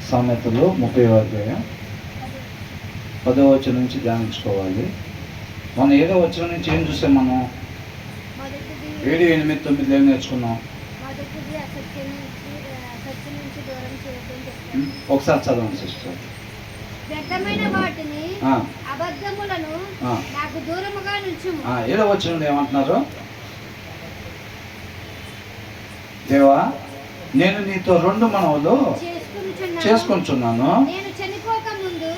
సామెతలు 30వ అధ్యాయం 10వ వచనం నుంచి ధ్యానించుకోవాలి. మనం 7వ వచనం నుంచి ఏం చూసాం? మనం 7, 8, 9 ఏం నేర్చుకున్నాం? ఒకసారి చదవండి సిస్టర్. వ్యర్థమైన వాటిని అబద్ధములను నాకు దూరముగా నుంచుము. 7వ వచనంలో ఏమంటున్నారు? దేవా, నేను నీతో 2 మనవులు చేసుకుంటున్నాను, నేను చనిపోక ముందు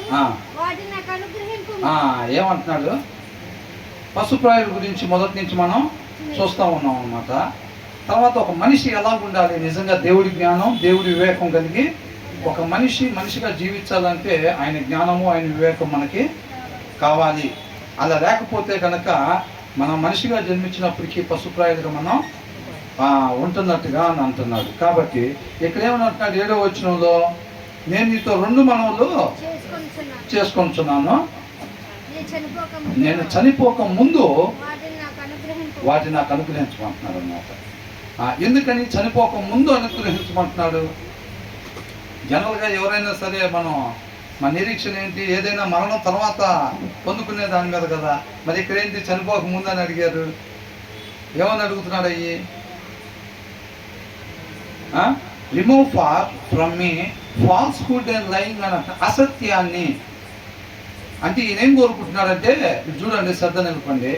వాటిని నాకు అనుగ్రహింపు. ఏమంటున్నాడు? పశుప్రాయుల గురించి మొదటి నుంచి మనం చూస్తూ ఉన్నాం అన్నమాట. తర్వాత ఒక మనిషి ఎలా ఉండాలి, నిజంగా దేవుడి జ్ఞానం, దేవుడి వివేకం కలిగి ఒక మనిషిగా జీవించాలంటే ఆయన జ్ఞానము, ఆయన వివేకం మనకి కావాలి. అలా లేకపోతే కనుక మనం మనిషిగా జన్మించినప్పటికీ పశుప్రాయులుగా మనం ఉంటున్నట్టుగా అని అంటున్నాడు. కాబట్టి ఇక్కడ ఏమనంటున్నాడు 7వ వచనంలో? నేను నీతో 2 మనవులు చేసుకుంటున్నాను, నేను చనిపోక ముందు వాటిని నాకు అనుగ్రహించమంటున్నాడు అన్నమాట. ఎందుకని చనిపోక ముందు అనుగ్రహించమంటున్నాడు? జనరల్గా ఎవరైనా సరే మన నిరీక్షణ ఏంటి? ఏదైనా మరణం తర్వాత పొందుకునే దాని మీద కదా. మరి ఇక్కడ ఏంటి చనిపోక ముందు అని అడిగారు? ఏమని అడుగుతున్నాడు? అయ్యి remove from me falsehood and lying అని అసత్యాన్ని. అంటే ఈయన ఏం కోరుకుంటున్నాడంటే, ఇది చూడండి, శ్రద్ధ నిలపండి,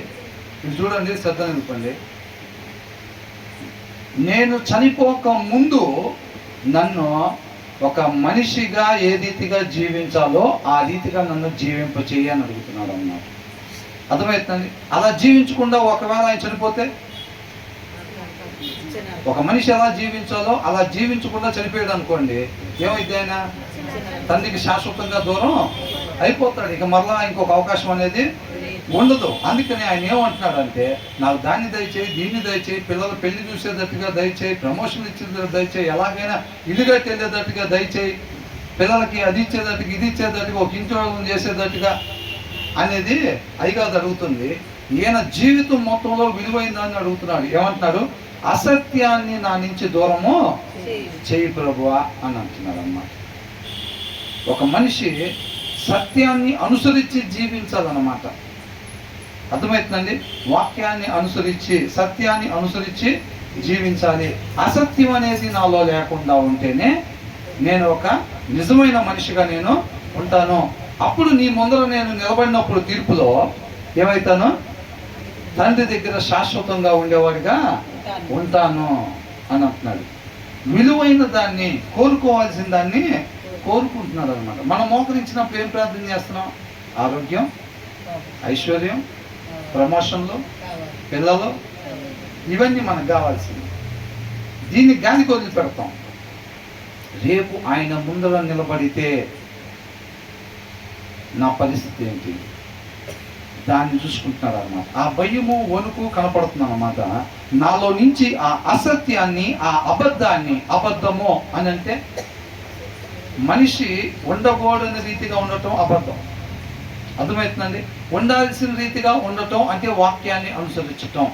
నేను చనిపోక ముందు నన్ను ఒక మనిషిగా ఏ రీతిగా జీవించాలో ఆ రీతిగా నన్ను జీవింపచేయని అడుగుతున్నాడు అన్నమాట. అర్థమవుతుంది? అలా జీవించకుండా ఒకవేళ ఆయన చనిపోతే, ఒక మనిషి ఎలా జీవించాలో అలా జీవించకుండా చనిపోయాడు అనుకోండి, ఏమైంది? ఆయన తండ్రికి శాశ్వతంగా దూరం అయిపోతాడు. ఇక మరలా ఇంకొక అవకాశం అనేది ఉండదు. అందుకని ఆయన ఏమంటున్నాడంటే, నాకు దాన్ని దయచేయి, దీన్ని దయచేయి, పిల్లలు పెళ్లి చూసేటట్టుగా దయచేయి, ప్రమోషన్ ఇచ్చేటట్టు దయచేయి, ఎలాగైనా ఇల్లు కట్టి వెళ్ళేటట్టుగా దయచేయి, పిల్లలకి అది ఇచ్చేటట్టుగా ఇది ఇచ్చేటట్టుగా ఒక ఇంట్లో చేసేటట్టుగా అనేది అయ్యగారు అడుగుతుంది. ఈయన జీవితం మొత్తంలో విలువైన దాన్ని అడుగుతున్నాడు. ఏమంటున్నాడు? అసత్యాన్ని నా నుంచి దూరము చేయి ప్రభువా అని అంటున్నాడు అన్నమాట. ఒక మనిషి సత్యాన్ని అనుసరించి జీవించాలన్నమాట. అర్థమవుతుందండి? వాక్యాన్ని అనుసరించి, సత్యాన్ని అనుసరించి జీవించాలి. అసత్యం అనేది నాలో లేకుండా ఉంటేనే నేను ఒక నిజమైన మనిషిగా నేను ఉంటాను. అప్పుడు నీ ముందర నేను నిలబడినప్పుడు తీర్పులో ఏమవుతాను? తండ్రి దగ్గర శాశ్వతంగా ఉండేవాడిగా ఉంటాను అని అంటున్నాడు. విలువైన దాన్ని, కోరుకోవాల్సిన దాన్ని కోరుకుంటున్నాడు అనమాట. మనం మోకరించినప్పుడు ఏం ప్రార్థన చేస్తున్నాం? ఆరోగ్యం, ఐశ్వర్యం, ప్రమోషన్లు, పిల్లలు, ఇవన్నీ మనకు కావాల్సింది. దీన్ని గాలికి వదిలిపెడతాం. రేపు ఆయన ముందర నిలబడితే నా పరిస్థితి ఏంటి? దాన్ని చూసుకుంటున్నాడు అనమాట. ఆ భయము, వణుకు కనపడుతుంది అనమాట. నాలో నుంచి ఆ అసత్యాన్ని, ఆ అబద్ధాన్ని, అబద్ధము అని అంటే మనిషి ఉండకూడని రీతిగా ఉండటం అబద్ధం. అర్థమవుతుందండి? ఉండాల్సిన రీతిగా ఉండటం అంటే వాక్యాన్ని అనుసరించటం.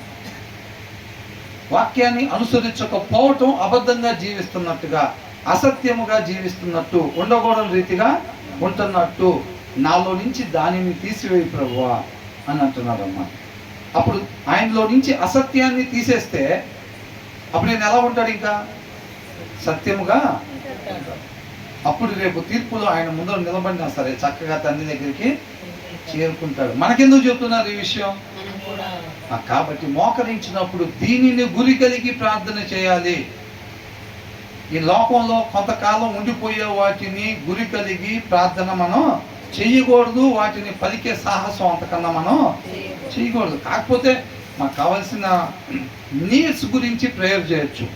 వాక్యాన్ని అనుసరించకపోవటం అబద్ధంగా జీవిస్తున్నట్టుగా, అసత్యముగా జీవిస్తున్నట్టు, ఉండకూడని రీతిగా ఉంటున్నట్టు. నాలో నుంచి దానిని తీసివేయి ప్రభువా అని అంటున్నాడు అన్నమాట. అప్పుడు ఆయనలో నుంచి అసత్యాన్ని తీసేస్తే అప్పుడు నేను ఎలా ఉంటాడు? ఇంకా సత్యముగా. అప్పుడు రేపు తీర్పులో ఆయన ముందర నిలబడినా సరే చక్కగా తండ్రి దగ్గరికి చేరుకుంటాడు. మనకెందుకు చెప్తున్నారు ఈ విషయం? కాబట్టి మోకరించినప్పుడు దీనిని గురి కలిగి ప్రార్థన చేయాలి. ఈ లోకంలో కొంతకాలం ఉండిపోయే వాటిని గురి కలిగి ప్రార్థన మనం చేయకూడదు. వాటిని పలికే సాహసం అంతకన్నా మనం చేయకూడదు. కాకపోతే మాకు కావాల్సిన నీడ్స్ గురించి ప్రేయర్ చేయొచ్చు,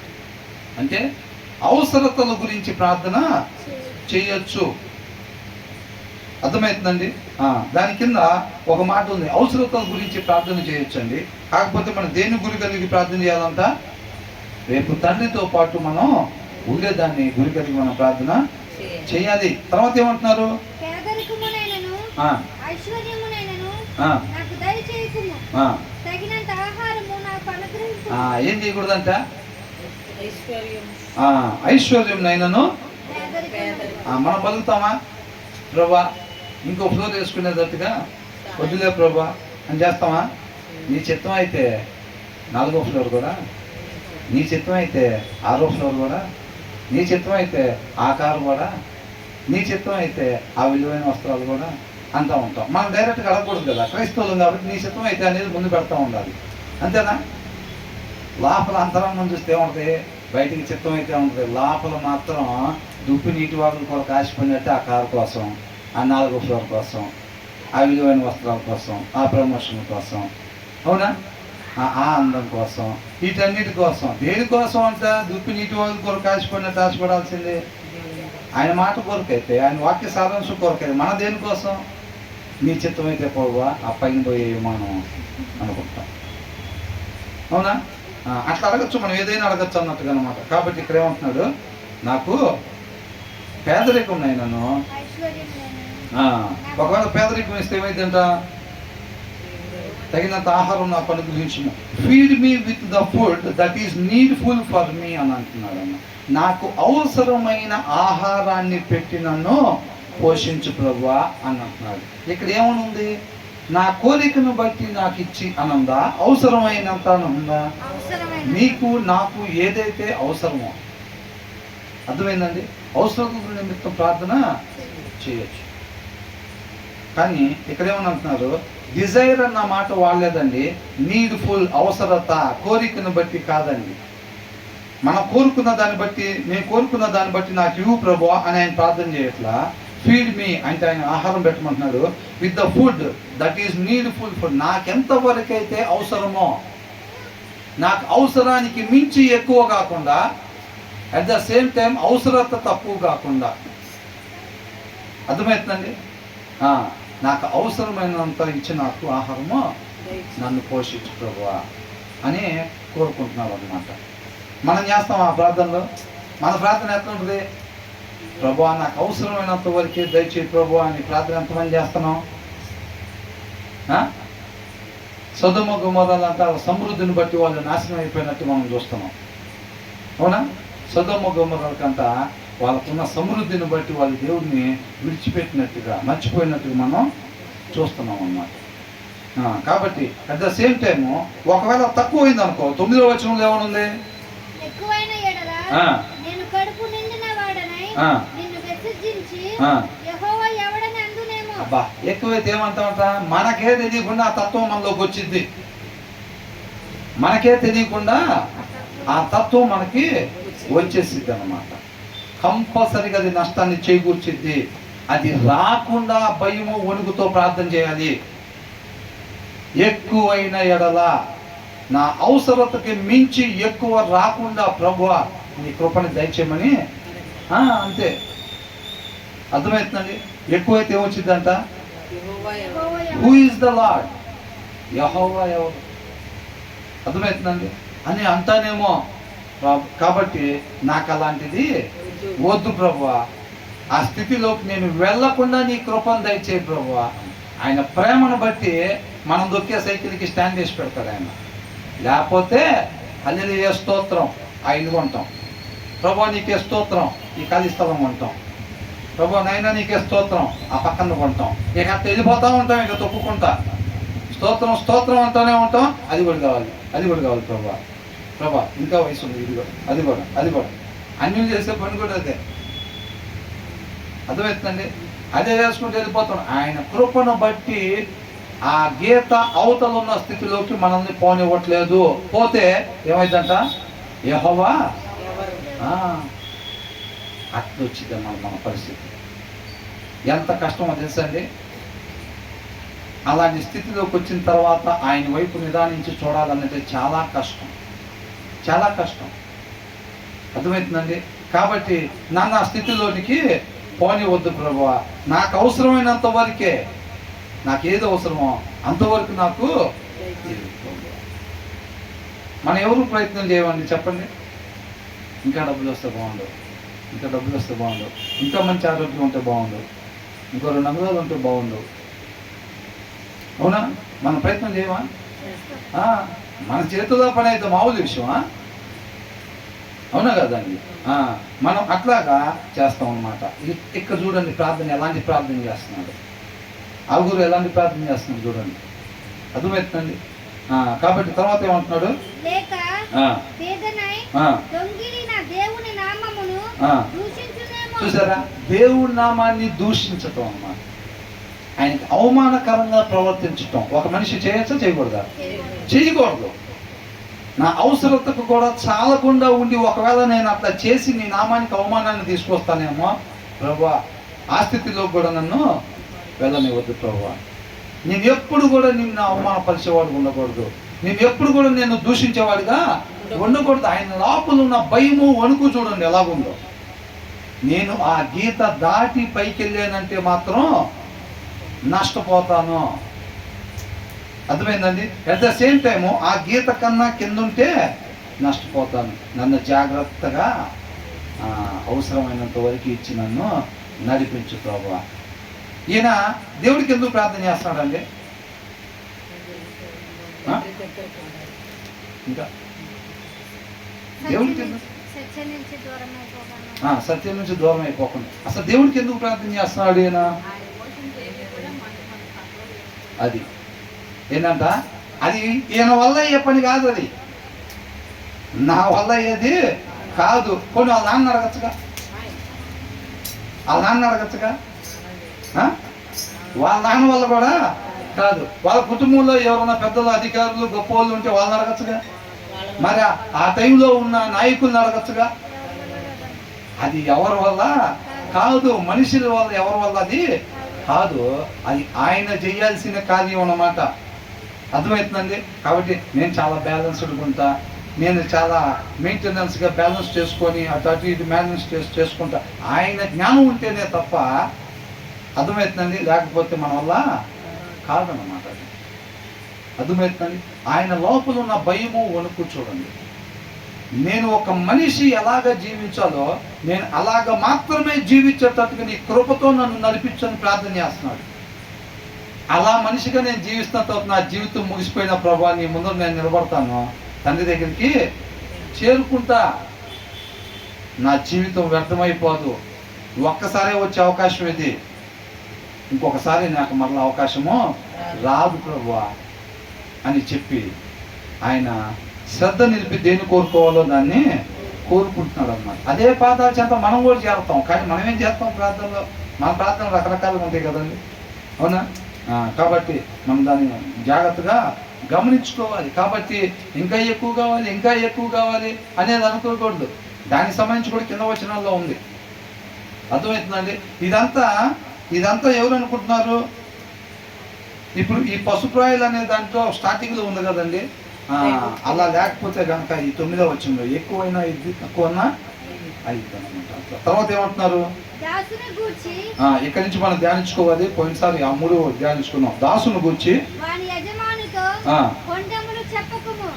అంటే అవసరతల గురించి ప్రార్థన చేయొచ్చు. అర్థమవుతుందండి? దాని కింద ఒక మాట ఉంది, అవసరతల గురించి ప్రార్థన చేయొచ్చండి. కాకపోతే మనం దేని గురి కలిగి ప్రార్థన చేయాలంట? రేపు తండ్రితో పాటు మనం ఉండేదాన్ని గురి కలిగి మనం ప్రార్థన చేయాలి. తర్వాత ఏమంటున్నారు? ఏం చేయకూడదంట? ఐశ్వర్యం నైనను మనం బతుకుతామా? ప్రభా ఇంకో ఫ్లోర్ వేసుకునేటట్టుగా వద్దులే ప్రభా అని చేస్తామా? నీ చిత్తం అయితే 4వ ఫ్లోర్ కూడా, నీ చిత్తం అయితే 6వ ఫ్లోర్ కూడా, నీ చిత్తం అయితే ఆ కారు కూడా, నీ చిత్తం అయితే ఆ విలువైన వస్త్రాలు కూడా అంతా ఉంటాం. మనం డైరెక్ట్గా అడగకూడదు కదా, క్రైస్తవులం కాబట్టి నీ చిత్తం అయితే అనేది ముందు పెడతా ఉండాలి. అంతేనా? లోపల అంతరంగం చూస్తే ఏముంటుంది, బయటికి చిత్తం అయితే ఉంటుంది. లోపల మాత్రం దుప్పి నీటి వాగుల కొరకు ఆశపడినట్టు ఆ కారు కోసం, ఆ 4వ ఫ్లోర్ కోసం, ఆ విలువైన వస్త్రాల కోసం, ఆ ప్రమోషన్ కోసం, అవునా, ఆ అందం కోసం, వీటన్నిటి కోసం. దేనికోసం అంట? దుప్పి నీటి వాగుల కొరకు ఆశపడినట్టు ఆశపడాల్సిందే. ఆయన మాట కొరకైతే, ఆయన వాక్య సారాంశం కొరకైతే. మన దేనికోసం? నీ చిత్తం అయితే పోవా ఆ పైన పోయే విమానం అనుకుంటాం. అవునా? అట్లా అడగచ్చు, మనం ఏదైనా అడగచ్చు అన్నట్టుగా అనమాట. కాబట్టి ఇక్కడ ఏమంటున్నాడు, నాకు పేదరికం నన్ను, ఒకవేళ పేదరికం ఇస్తే ఏమైందంట, తగినంత ఆహారం నాకు అనుగ్రహించుము. Feed me with the food that is needful for me అని అంటున్నాడు అన్న. నాకు అవసరమైన ఆహారాన్ని పెట్టి నన్ను పోషించు ప్రభువా అని అంటున్నాడు. ఇక్కడ ఏమనుంది? నా కోరికను బట్టి నాకు ఇచ్చి అనందా, అవసరమైనంత ఉందా? నీకు నాకు ఏదైతే అవసరమో, అర్థమైందండి, అవసరం నిమిత్తం ప్రార్థన చేయొచ్చు. కానీ ఇక్కడ ఏమని డిజైర్ అన్న మాట వాడలేదండి. నీడ్ఫుల్, అవసరత, కోరికను బట్టి కాదండి. మనం కోరుకున్న దాన్ని బట్టి, నేను కోరుకున్న దాన్ని బట్టి నాకు ఇవ్వు ప్రభువా అని ఆయన ప్రార్థన చేయట్లా. ఫీడ్ మీ అంటే ఆయన ఆహారం పెట్టమంటున్నాడు. With the food that is needful food, నాకెంతవరకు అయితే అవసరమో, నాకు అవసరానికి మించి ఎక్కువ కాకుండా, అట్ ద సేమ్ టైం అవసరత తక్కువ కాకుండా. అర్థమవుతుందండి? నాకు అవసరమైనంత ఇచ్చి నాకు ఆహారము నన్ను పోషించు ప్రభువా అని కోరుకుంటున్నాడు అన్నమాట. మనం చేస్తాం ఆ ప్రార్థనలో. మన ప్రార్థన ఎట్లా ఉంటుంది? ప్రభువా నాకు అవసరమైనంత వరకే దయచేయి ప్రభువా అని ప్రార్థన ఎంతమంది చేస్తున్నాం? సొదొమ గొమొర్రాలంతా సమృద్ధిని బట్టి వాళ్ళు నాశనం అయిపోయినట్టు మనం చూస్తున్నాం. అవునా? సొదొమ గొమొర్రాలకంతా వాళ్ళకున్న సమృద్ధిని బట్టి వాళ్ళు దేవుడిని విడిచిపెట్టినట్టుగా, మర్చిపోయినట్టుగా మనం చూస్తున్నాం అన్నమాట. కాబట్టి అట్ ద సేమ్ టైము ఒకవేళ తక్కువ అయింది అనుకో, 9వ వచనంలో ఏమనుంది? అబ్బా, ఎక్కువైతే ఏమంటామంట, మనకే తెలియకుండా ఆ తత్వం మనలోకి వచ్చింది. మనకే తెలియకుండా ఆ తత్వం మనకి వచ్చేసిద్ది అన్నమాట. కంపల్సరీగా అది నష్టాన్ని చేకూర్చిద్ది. అది రాకుండా భయము వణుకుతో ప్రార్థన చేయాలి. ఎక్కువైన ఎడల, నా అవసరతకి మించి ఎక్కువ రాకుండా ప్రభువా నీ కృపని దయచేయమని. అంతే. అర్థమవుతుందండి? ఎక్కువైతే ఏమొచ్చిందంట? Who is the Lord? Jehovah ఎవరు? అర్థమవుతుందండి అని అంటానేమో. కాబట్టి నాకు అలాంటిది వద్దు ప్రభువా, ఆ స్థితిలోకి నేను వెళ్ళకుండా నీ కృపను దయచేయి ప్రభువా. ఆయన ప్రేమను బట్టి మనం దొక్కే సైకిల్కి స్టాండ్ చేసి పెడతాడు ఆయన. లేకపోతే హల్లెలూయా స్తోత్రం ఆ ఇల్లు కొంటాం, ప్రభువా నీకే స్తోత్రం ఈ ఖాళీ స్థలం కొంటాం, ప్రభువా నైనా నీకే స్తోత్రం ఆ పక్కన కొంటాం. ఇక అట్లా వెళ్ళిపోతూ ఉంటాం, ఇక తొప్పుకుంటా స్తోత్రం స్తోత్రం అంటూనే ఉంటాం. అది కూడా కావాలి, అది కూడా కావాలి ప్రభువా, ప్రభా ఇంకా వయసు ఉంది, ఇది కూడా, అది కూడా, అది కూడా. అన్నీ చేసే పని కూడా అదే. అర్థమవుతుందండి? అదే వేసుకుంటూ వెళ్ళిపోతాం. ఆయన కృపను బట్టి ఆ గీత అవతల ఉన్న స్థితిలోకి మనల్ని పోనివ్వట్లేదు. పోతే ఏమైందంట? యెహోవా అట్లా వచ్చింది మన పరిస్థితి. ఎంత కష్టమో తెలుసండి. అలాంటి స్థితిలోకి వచ్చిన తర్వాత ఆయన వైపు నిదానించి చూడాలన్నది చాలా కష్టం, చాలా కష్టం. అర్థమవుతుందండి? కాబట్టి నన్ను ఆ స్థితిలోనికి పోనివద్దు ప్రభువా, నాకు అవసరమైనంత వరకే, నాకు ఏది అవసరమో అంతవరకు నాకు. మనం ఎవరు ప్రయత్నం చేయమండి చెప్పండి? ఇంకా డబ్బులు వస్తే బాగుండు, ఇంకా డబ్బులు వస్తే బాగుండు, ఇంకా మంచి ఆరోగ్యం ఉంటే బాగుండు, ఇంకో 2 అంగుళాలు ఉంటే బాగుండు. అవునా? మనం ప్రయత్నం చేయమా? మన చేతుల్లో పని అయితే మామూలు విషయమా? అవునా కదండి? మనం అట్లాగా చేస్తాం అన్నమాట. ఇక్కడ చూడండి ప్రార్థన ఎలాంటి ప్రార్థన చేస్తున్నాడు, ఆరుగురు ఎలాంటి ప్రార్థన చేస్తున్నాడు చూడండి, అర్థమవుతుందండి. కాబట్టి తర్వాత ఏమంటున్నాడు, లేక పేదనై దొంగిలిన దేవుని నామమును దూషించునేమో. చూసారా, దేవుడి నామాన్ని దూషించటం అన్నమాట. ఆయనకి అవమానకరంగా ప్రవర్తించటం ఒక మనిషి చేయొచ్చా, చేయకూడదా? చేయకూడదు. నా అవసరతకు కూడా చాలకుండా ఉండి ఒకవేళ నేను అట్లా చేసి నీ నామానికి అవమానాన్ని తీసుకొస్తానేమో ప్రభువా, ఆ స్థితిలో కూడా నన్ను వెళ్ళనివ్వద్దు ప్రభువా. నేను ఎప్పుడు కూడా నిన్ను అవమానపరిచేవాడు ఉండకూడదు, నేను ఎప్పుడు కూడా నేను దూషించేవాడిగా ఉండకూడదు. ఆయన లోపల ఉన్న భయము వణుకు చూడండి ఎలాగుందో. నేను ఆ గీత దాటి పైకి వెళ్ళానంటే మాత్రం నష్టపోతాను, అర్థమైందండి. అట్ ద సేమ్ టైము ఆ గీత కన్నా కింద ఉంటే నష్టపోతాను. నన్ను జాగ్రత్తగా అవసరమైనంత వరకు ఇచ్చి నన్ను నడిపించు ప్రభువా. ఈయన దేవుడికి ఎందుకు ప్రార్థన చేస్తాడండి? ఇంకా దేవుడికి సత్యం నుంచి దూరం అయిపోకుండా అసలు దేవుడికి ఎందుకు ప్రార్థన చేస్తున్నాడు ఈయన? అది ఏంటంట, అది ఈయన వల్ల అయ్యే పని కాదు, అది నా వల్ల అయ్యేది కాదు. కొన్ని వాళ్ళ నాన్న అడగచ్చుగా, వాళ్ళ నాన్న అడగచ్చుగా, వాళ్ళ నాన్న వల్ల కూడా కాదు. వాళ్ళ కుటుంబంలో ఎవరైనా పెద్దలు అధికారులు గొప్ప వాళ్ళు ఉంటే వాళ్ళని అడగచ్చుగా, మరి ఆ టైంలో ఉన్న నాయకుల్ని అడగచ్చుగా. అది ఎవరి వల్ల కాదు, మనుషుల వల్ల ఎవరి వల్ల అది కాదు, అది ఆయన చేయాల్సిన కార్యం అన్నమాట. అర్థమవుతుందండి. కాబట్టి నేను చాలా బ్యాలెన్స్డ్గా ఉంటా, నేను చాలా మెయింటెనెన్స్గా బ్యాలెన్స్ చేసుకొని అటు ఇటు బ్యాలెన్స్ చేసుకుంటా. ఆయన జ్ఞానం ఉంటేనే తప్ప, అర్థమవుతుందండి, లేకపోతే మన వల్ల కాదన్నమాట. అర్థమవుతుందండి. ఆయన లోపల ఉన్న భయము వణుకు చూడండి. నేను ఒక మనిషి ఎలాగ జీవించాలో నేను అలాగ మాత్రమే జీవించేటట్టుగా నీ కృపతో నన్ను నడిపించని ప్రార్థన చేస్తున్నాడు. అలా మనిషిగా నేను జీవిస్తున్న తర్వాత నా జీవితం ముగిసిపోయిన ప్రభా నీ ముందు నేను నిలబడతాను, తండ్రి దగ్గరికి చేరుకుంటా, నా జీవితం వ్యర్థమైపోదు. ఒక్కసారే వచ్చే అవకాశం ఇది, ఇంకొకసారి నాకు మరలా అవకాశము రాదు ప్రభువా అని చెప్పి ఆయన శ్రద్ధ నిలిపి దేన్ని కోరుకోవాలో దాన్ని కోరుకుంటున్నాడు అన్నమాట. అదే పాదాల చేత మనం కూడా చేస్తాం, కానీ మనం ఏం చేస్తాం ప్రార్థనలో? మన ప్రార్థనలు రకరకాలుగా ఉంటాయి కదండి, అవునా? కాబట్టి మనం దాన్ని జాగ్రత్తగా గమనించుకోవాలి. కాబట్టి ఇంకా ఎక్కువ కావాలి, ఇంకా ఎక్కువ కావాలి అనేది అనుకోకూడదు. దానికి సంబంధించి కూడా కింద వచనాల్లో ఉంది, అర్థమవుతుందండి. ఇదంతా ఎవరు అనుకుంటున్నారు? ఇప్పుడు ఈ పసుప్రాయులు అనే దాంట్లో స్టార్టింగ్లో ఉంది కదండి, అలా లేకపోతే కనుక ఈ 9వ వచనంలో ఎక్కువైనా ఇది తక్కువన్నా అయిద్ది అనమాట. తర్వాత ఏమంటున్నారు? ఇక్కడి నుంచి మనం ధ్యానించుకోవాలి. పోయినసారి ఆ 3 ధ్యానించుకున్నాం. దాసును గూర్చి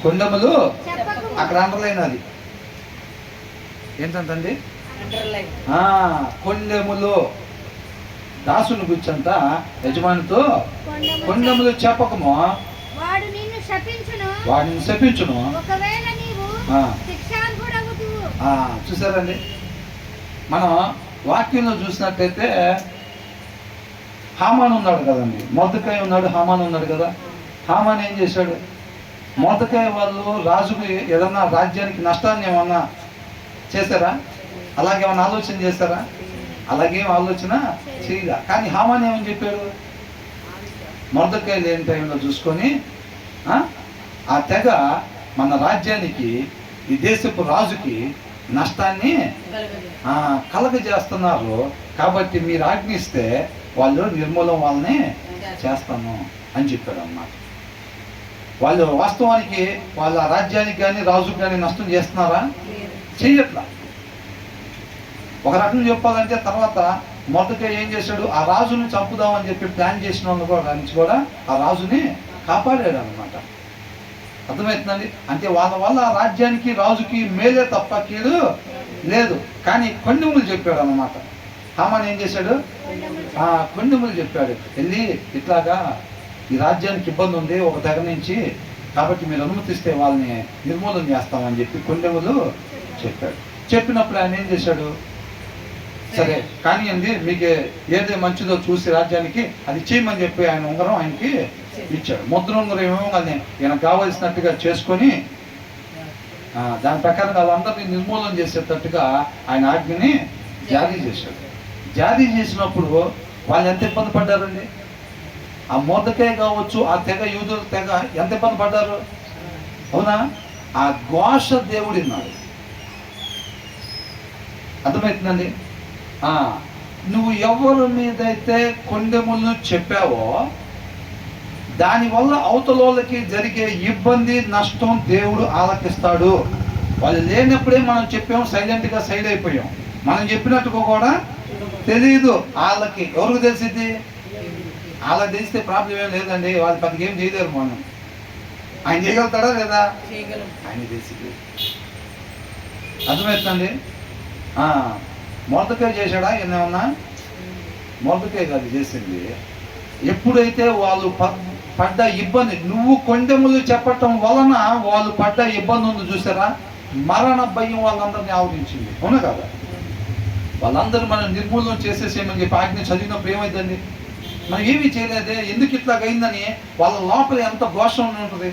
కొండములు అక్కడ అండర్లైన్, అది ఏంటంటండి, కొండెములు. దాసును గుర్చంట యజమానితో కొండములు చెప్పకము, వాడిని శపించును. చూసారండి, మనం వాక్యంలో చూసినట్టయితే హామాన్ ఉన్నాడు కదండి, మొర్దెకై ఉన్నాడు, హామాన్ ఉన్నాడు కదా. హామాన్ ఏం చేశాడు? మొర్దెకై వాళ్ళు రాజుకు ఏదన్నా రాజ్యానికి నష్టాన్ని ఏమన్నా చేశారా? అలాగేమన్నా ఆలోచన చేశారా? అలాగేం ఆలోచన చేయలే. కానీ హామాన్ ఏమని చెప్పాడు? మొర్దెకై లేని టైంలో చూసుకొని ఆ తెగ మన రాజ్యానికి, ఈ దేశపు రాజుకి నష్టాన్ని కలగజేస్తున్నారు, కాబట్టి మీరు ఆజ్ఞిస్తే వాళ్ళు నిర్మూలం వాళ్ళని చేస్తాను అని చెప్పాడు అన్నమాట. వాళ్ళు వాస్తవానికి వాళ్ళ రాజ్యానికి కానీ రాజుకి కానీ నష్టం చేస్తున్నారా? చెయ్యట్లా. ఒక రకంగా చెప్పాలంటే తర్వాత మొదటగా ఏం చేశాడు? ఆ రాజుని చంపుదామని చెప్పి ప్లాన్ చేసిన వాళ్ళు కూడా ఆ రాజుని కాపాడాడు అనమాట. అర్థమవుతుందండి. అంటే వాళ్ళ వల్ల ఆ రాజ్యానికి రాజుకి మేలే తప్ప కీడు లేదు. కానీ కొండెములు చెప్పాడు అన్నమాట. హామాన్ ఏం చేశాడు? కొండెములు చెప్పాడు, వెళ్ళి ఇట్లాగా ఈ రాజ్యానికి ఇబ్బంది ఉంది ఒక తెగ నుంచి, కాబట్టి మీరు అనుమతిస్తే వాళ్ళని నిర్మూలన చేస్తామని చెప్పి కొండెములు చెప్పాడు. చెప్పినప్పుడు ఆయన ఏం చేశాడు, సరే కానీ అండి మీకు ఏది మంచిదో చూసి రాజ్యానికి అది చేయమని చెప్పి ఆయన ఉంగరం ఆయనకి ఇచ్చాడు. ముద్ర ఉంగరం ఏమో కానీ ఈయనకు కావలసినట్టుగా చేసుకొని దాని ప్రకారం వాళ్ళందరినీ నిర్మూలన చేసేటట్టుగా ఆయన ఆజ్ఞని జారీ చేశాడు. జారీ చేసినప్పుడు వాళ్ళు ఎంత ఇబ్బంది పడ్డారండి. ఆ మొర్దెకై కావచ్చు, ఆ తెగ యూదుల తెగ ఎంత ఇబ్బంది పడ్డారు. అవునా? ఆ ఘోష దేవుడు విన్నాడు. అర్థమవుతుందండి. నువ్వు ఎవరి మీదైతే కొండెములను చెప్పావో దానివల్ల అవతలోళ్ళకి జరిగే ఇబ్బంది నష్టం దేవుడు ఆలకిస్తాడు. వాళ్ళు లేనప్పుడే మనం చెప్పాం, సైలెంట్గా సైడ్ అయిపోయాం. మనం చెప్పినట్టుగా కూడా తెలియదు వాళ్ళకి. ఎవరికి తెలిసింది? వాళ్ళకి తెలిస్తే ప్రాబ్లం ఏం లేదండి, వాళ్ళు పెద్దగా ఏం చేయలేరు. మనం ఆయన చేయగలుగుతాడా లేదా? ఆయన తెలిసింది. అర్థమవుతుందండి. మొర్దెకై చేశాడా? ఏమన్నా మొర్దెకై కాదు చేసింది. ఎప్పుడైతే వాళ్ళు పడ్డ ఇబ్బంది, నువ్వు కొండెములు చెప్పటం వలన వాళ్ళు పడ్డ ఇబ్బంది ఉంది చూసారా, మరణ భయం వాళ్ళందరినీ ఆవరించింది. అవునా కదా? వాళ్ళందరూ మనం నిర్మూలన చేసేసేమని చెప్పి ఆజ్ఞ చదివినప్పుడు ఏమైందండి, మనం ఏమీ చేయలేదే, ఎందుకు ఇట్లాగైందని వాళ్ళ లోపల ఎంత దోషం ఉంటుంది.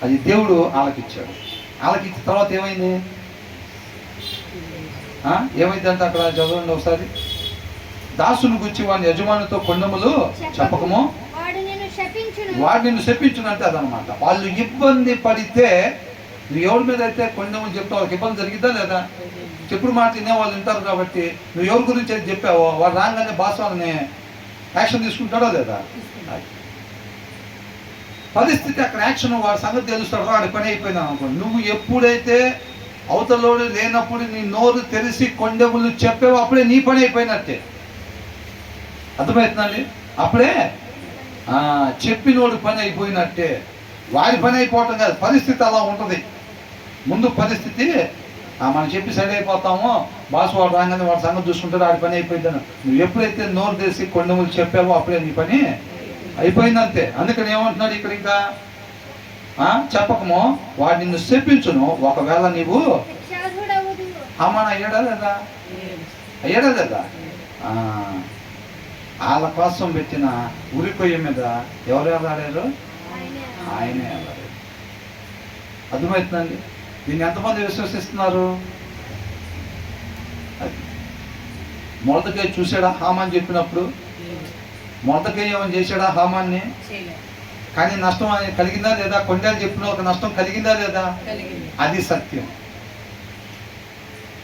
అది దేవుడు ఆలకిచ్చాడు. ఆలకిచ్చిన తర్వాత ఏమైంది? ఏమైందంటే అక్కడ చదవండి ఒకసారి. దాసుని గురించి వాని యజమానితో కొండములు చెప్పకము, వాడు నిన్ను శపించును అంటే అదనమాట. వాళ్ళు ఇబ్బంది పడితే నువ్వు ఎవరి మీద అయితే కొండములు చెప్తావు వాళ్ళకి ఇబ్బంది జరిగిద్దా లేదా? చెప్పుడు మాట తినే వాళ్ళు వింటారు కాబట్టి నువ్వు ఎవరి గురించి అయితే చెప్పావో వాడు రాగానే బాస్ వాళ్ళని యాక్షన్ తీసుకుంటాడో లేదా? పరిస్థితి అక్కడ యాక్షన్ వాడి సంగతి తెలుస్తాడో వాడి పని అయిపోయింది అనుకోండి. నువ్వు ఎప్పుడైతే అవతలోడు లేనప్పుడు నీ నోరు తెరిసి కొండెములు చెప్పావో అప్పుడే నీ పని అయిపోయినట్టే. అర్థమవుతుందండి. అప్పుడే చెప్పినోడు పని అయిపోయినట్టే. వాడి పని అయిపోవటం కాదు, పరిస్థితి అలా ఉంటుంది. ముందు పరిస్థితి మనం చెప్పి సైడ్ అయిపోతామో, బాస్ వాడు రాగానే వాడి సంగతి చూసుకుంటాడు, వాడి పని అయిపోయిందని. నువ్వు ఎప్పుడైతే నోరు తెరిసి కొండెములు చెప్పావో అప్పుడే నీ పని అయిపోయిందంతే. అందుకని ఏమంటున్నాడు ఇక్కడ, ఇంకా చెప్పకము వాడు నిన్ను శపించును, ఒకవేళ నీవు హామాను అయ్యాడా లేదా? అయ్యాడా లేదా? వాళ్ళ కోసం పెట్టిన ఉరికొయ్య మీద ఎవరు ఆడారు? ఆయనే ఆడారు. అర్థమవుతుందండి. దీన్ని ఎంతమంది విశ్వసిస్తున్నారు? మొర్దెకై చూశాడా హామాన్ చెప్పినప్పుడు? మొర్దెకై ఏమని చేశాడా హామాన్ని? కానీ నష్టం కలిగిందా లేదా? కొండలు చెప్పిన ఒక నష్టం కలిగిందా లేదా? అది సత్యం,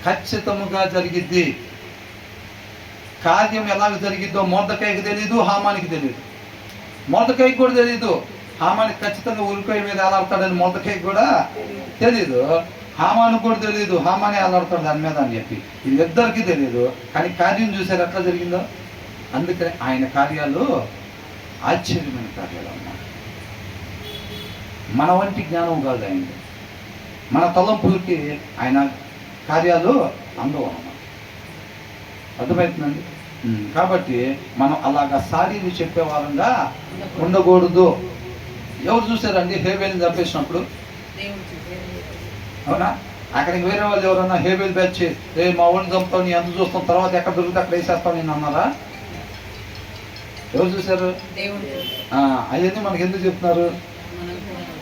ఖచ్చితముగా జరిగిద్ది. కార్యం ఎలాగ జరిగిద్దో మొర్దెకైకి తెలీదు, హామానికి తెలియదు. మొర్దెకైకి కూడా తెలీదు. హామానికి ఖచ్చితంగా ఉరికొయ్య మీద ఎలాడతాడని మొర్దెకైకి కూడా తెలీదు. హామాను కూడా తెలియదు హామానే ఎలాడతాడు దాని మీద అని చెప్పి. వీళ్ళిద్దరికీ తెలియదు. కానీ కార్యం చూసారు ఎట్లా జరిగిందో. అందుకని ఆయన కార్యాలు ఆశ్చర్యమైన కార్యాలు అన్నమాట. మన వంటి జ్ఞానం కాదు ఆయన. మన తలంపులకి ఆయన కార్యాలు అందవు అన్నమాట. అర్థమవుతుందండి. కాబట్టి మనం అలాగా సారీలు చెప్పే వారంగా ఉండకూడదు. ఎవరు చూసారండి హేబేల్ని చంపేసినప్పుడు? అవునా? అక్కడికి వేరే వాళ్ళు ఎవరన్నా హేబేల్ బ్యాచ్ మా ఊరిని చంపుతావు, నీ ఎంత చూస్తాం, తర్వాత ఎక్కడ దొరికితే అక్కడ వేసేస్తావు నేను అన్నారా? ఎవరు చూశారు? అవన్నీ మనకి ఎందుకు చెప్తున్నారు?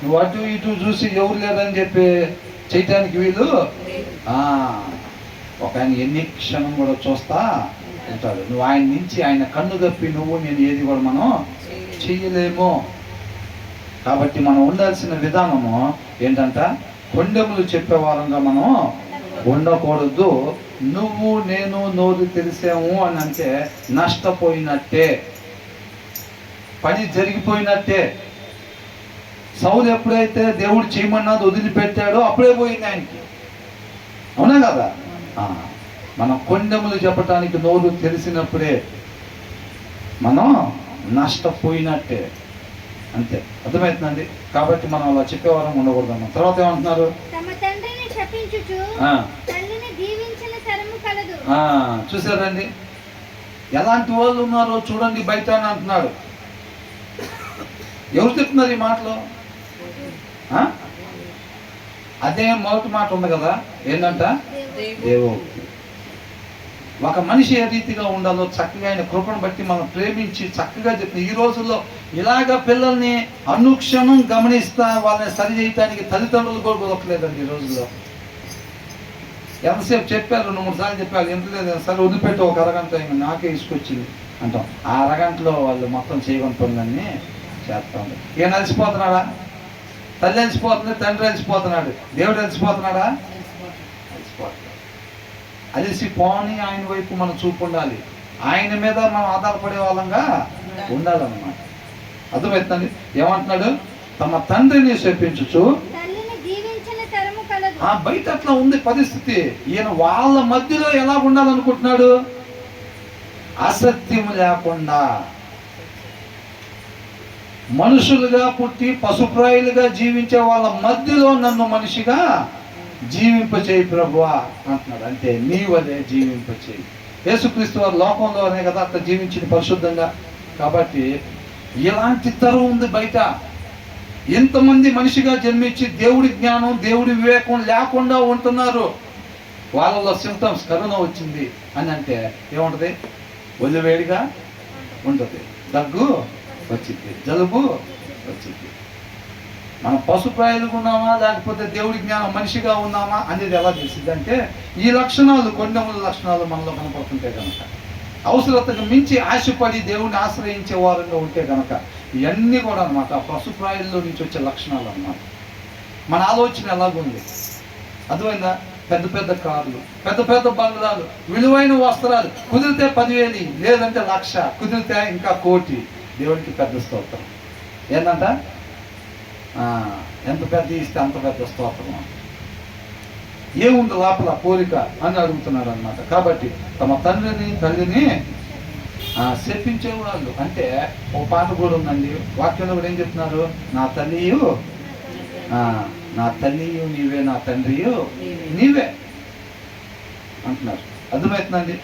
నువ్వు అటు ఇటు చూసి ఎవరు లేదని చెప్పి చేయటానికి వీళ్ళు ఒక ఆయన ఎన్ని క్షణం కూడా చూస్తా ఉంటాడు. నువ్వు ఆయన నుంచి ఆయన కన్ను తప్పి నువ్వు నేను ఏది కూడా మనం చెయ్యలేము. కాబట్టి మనం ఉండాల్సిన విధానము ఏంటంట, కొండెములు చెప్పే వారంగా మనం ఉండకూడదు. నువ్వు నేను నోరు తెలిసాము అని అంటే నష్టపోయినట్టే, పని జరిగిపోయినట్టే. సౌలు ఎప్పుడైతే దేవుడు చేయమన్నది వదిలిపెట్టాడో అప్పుడే పోయింది ఆయనకి. అవునా కదా? మనం కొండెములు చెప్పటానికి నోరు తెలిసినప్పుడే మనం నష్టపోయినట్టే, అంతే. అర్థమవుతుందండి. కాబట్టి మనం అలా చెప్పేవారం ఉండకూడదు. తర్వాత ఏమంటున్నారు? చూసారండి ఎలాంటి వాళ్ళు ఉన్నారో చూడండి బయట అని అంటున్నాడు. ఎవరు చెప్తున్నారు ఈ మాటలు? అదే మొదటి మాట ఉంది కదా, ఏంటంట? దేవుడు. దేవోక్తి. ఒక మనిషి ఏ రీతిగా ఉండాలో చక్కగా ఆయన కృపను బట్టి మనం ప్రేమించి చక్కగా చెప్తుంది. ఈ రోజుల్లో ఇలాగ పిల్లల్ని అనుక్షణం గమనిస్తా వాళ్ళని సరి చేయటానికి తల్లిదండ్రులు కూడా కుదరట్లేదండి ఈ రోజుల్లో. ఎంతసేపు చెప్పారు, 2-3 సార్లు చెప్పారు, ఎంత లేదు సరే వదిలిపెట్టి ఒక అరగంట నాకే ఇసుకొచ్చింది అంటాం. ఆ అరగంటలో వాళ్ళు మొత్తం చేయని పనులన్నీ చేస్తా ఉంటారు. ఈయన అలసిపోతున్నాడా? తల్లి అలసిపోతుంది, తండ్రి అలసిపోతున్నాడు, దేవుడు అలసిపోతున్నాడా? అలసిపోతున్నాడు. అలసిపోని ఆయన వైపు మనం చూపు ఉండాలి, ఆయన మీద మనం ఆధారపడే వాళ్ళంగా ఉండాలన్నమాట. అర్థమవుతుంది? ఏమంటున్నాడు? తమ తండ్రిని శపించుచు. తల్లిని దీవించిన తరము కలదు. బయట అట్లా ఉంది పరిస్థితి. ఈయన వాళ్ళ మధ్యలో ఎలా ఉండాలనుకుంటున్నాడు? అసత్యం లేకుండా మనుషులుగా పుట్టి పశుప్రాయులుగా జీవించే వాళ్ళ మధ్యలో నన్ను మనిషిగా జీవింపచేయి ప్రభువా అంటున్నాడు. అంటే నీవదే జీవింపచేయి. యేసుక్రీస్తు వారు లోకంలోనే కదా అట్లా జీవించింది పరిశుద్ధంగా. కాబట్టి ఇలాంటి తరం ఉంది బయట. ఎంతమంది మనిషిగా జన్మించి దేవుడి జ్ఞానం దేవుడి వివేకం లేకుండా ఉంటున్నారు. వాళ్ళలో సింప్టమ్స్ కరోనా వచ్చింది అని అంటే ఏముంటుంది? ఒళ్ళు వేడిగా ఉంటుంది, దగ్గు వచ్చింది, జలుబు వచ్చింది. మనం పశుప్రాయులుగా ఉన్నామా లేకపోతే దేవుడి జ్ఞానం మనిషిగా ఉన్నామా అనేది ఎలా తెలిసింది అంటే ఈ లక్షణాలు, కొన్ని లక్షణాలు మనలో కనపడుతుంటే కనుక, అవసరతకు మించి ఆశపడి దేవుడిని ఆశ్రయించే వారంగా ఉంటే కనుక ఇవన్నీ కూడా అనమాట పశుప్రాయుల్లో నుంచి వచ్చే లక్షణాలు అన్నమాట. మన ఆలోచన ఎలాగుంది అర్థమైందా? పెద్ద పెద్ద కార్లు, పెద్ద పెద్ద బంగ్లాలు, విలువైన వస్త్రాలు, కుదిరితే 10,000, లేదంటే 1,00,000, కుదిరితే ఇంకా 1,00,00,000. దేవుడికి పెద్ద స్తోత్రం. ఏంటంట? ఎంత పెద్ద ఇస్తే అంత పెద్ద స్తోత్రం. ఏముంది లోపల కోరిక అని అడుగుతున్నాడు అనమాట. కాబట్టి తమ తండ్రిని తల్లిని శపించేవాళ్ళు. అంటే ఒక పాట కూడా ఉందండి, వాక్యంలో కూడా ఏం చెప్తున్నారు? నా తల్లియు నీవే, నా తండ్రియు నీవే అంటున్నారు. అర్థమవుతుందండి?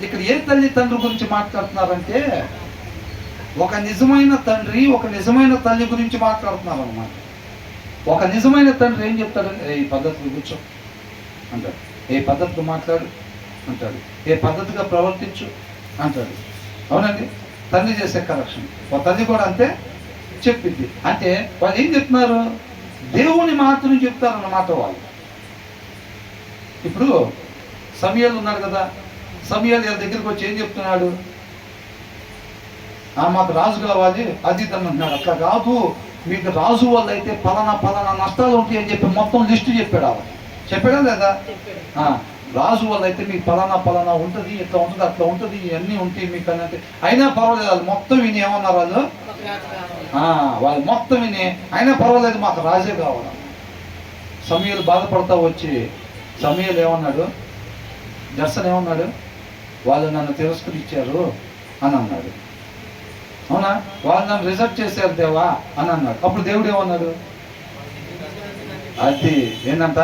ఇక్కడ ఏ తల్లి తండ్రి గురించి మాట్లాడుతున్నారంటే ఒక నిజమైన తండ్రి ఒక నిజమైన తల్లి గురించి మాట్లాడుతున్నారు అనమాట. ఒక నిజమైన తండ్రి ఏం చెప్తాడంటే ఈ పద్ధతిలో కూర్చో అంటాడు, ఏ పద్ధతిగా మాట్లాడు అంటాడు, ఏ పద్ధతిగా ప్రవర్తించు అంటాడు. అవునండి? తల్లి చేసే కరెక్షన్ ఒక తల్లి కూడా అంతే చెప్పింది. అంటే వాళ్ళు ఏం చెప్తున్నారు? దేవుని మాత్రం చెప్తారు అన్నమాట వాళ్ళు. ఇప్పుడు సమూయేలు ఉన్నాడు కదా, సమూయేలు దగ్గరికి వచ్చి ఏం చెప్తున్నాడు? మాకు రాజు కావాలి అది తను అంటున్నాడు. అట్లా కాదు, మీకు రాజు వల్ల అయితే పలానా నష్టాలు ఉంటాయి అని చెప్పి మొత్తం లిస్టు చెప్పాడు. ఆవిడ చెప్పాడా లేదా? రాజు వల్ల అయితే మీకు పలానా ఉంటుంది, ఇట్లా ఉంటుంది, అట్లా ఉంటుంది, ఇవన్నీ ఉంటాయి మీకు అని. అయినా పర్వాలేదు, వాళ్ళు మొత్తం విని ఏమన్నారు? వాళ్ళు మొత్తం విని అయినా పర్వాలేదు మాకు రాజే కావాలి. సమూయేలు బాధపడతా వచ్చి సమూయేలు ఏమన్నాడు? దర్శనం ఏమన్నాడు? వాళ్ళు నన్ను తిరస్కరించారు అని అన్నాడు. అవునా? వాళ్ళు నన్ను రిజెక్ట్ చేశారు దేవా అని అన్నాడు. అప్పుడు దేవుడు ఏమన్నాడు? అది ఏంటంట?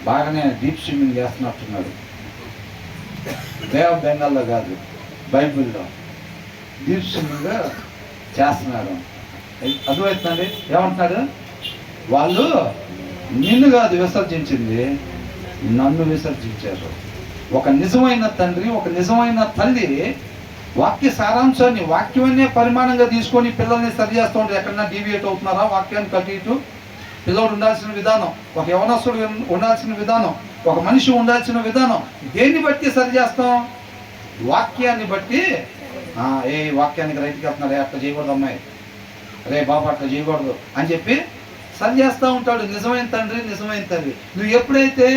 బాగానే డీప్ స్విమ్మింగ్ చేస్తున్నట్టున్నాడు. బే ఆఫ్ బెంగాల్లో కాదు, బైబిల్లో డీప్ స్విమ్మింగ్ చేస్తున్నాడు. అర్థమవుతుందండి? ఏమంటున్నాడు? వాళ్ళు నిన్ను కాదు విసర్జించింది, నన్ను విసర్జించారు. ఒక నిజమైన తండ్రి ఒక నిజమైన తల్లి వాక్య సారాంశాన్ని వాక్యమనే పరిమాణంగా తీసుకొని పిల్లల్ని సరి చేస్తూ ఉంటారు. ఎక్కడన్నా డీవియేట్ అవుతున్నారా వాక్యాన్ని కట్టి ఇటు? పిల్లడు ఉండాల్సిన విధానం, ఒక యవనస్తుడు ఉండాల్సిన విధానం, ఒక మనిషి ఉండాల్సిన విధానం దేన్ని బట్టి సరి చేస్తాం? వాక్యాన్ని బట్టి. ఏ వాక్యానికి రైతుకి వెళ్తున్నారు, అట్లా చేయకూడదు అమ్మాయి, రే బాబా అట్లా చేయకూడదు అని చెప్పి సరి చేస్తూ ఉంటాడు నిజమైన తండ్రి నిజమైన తల్లి. నువ్వు ఎప్పుడైతే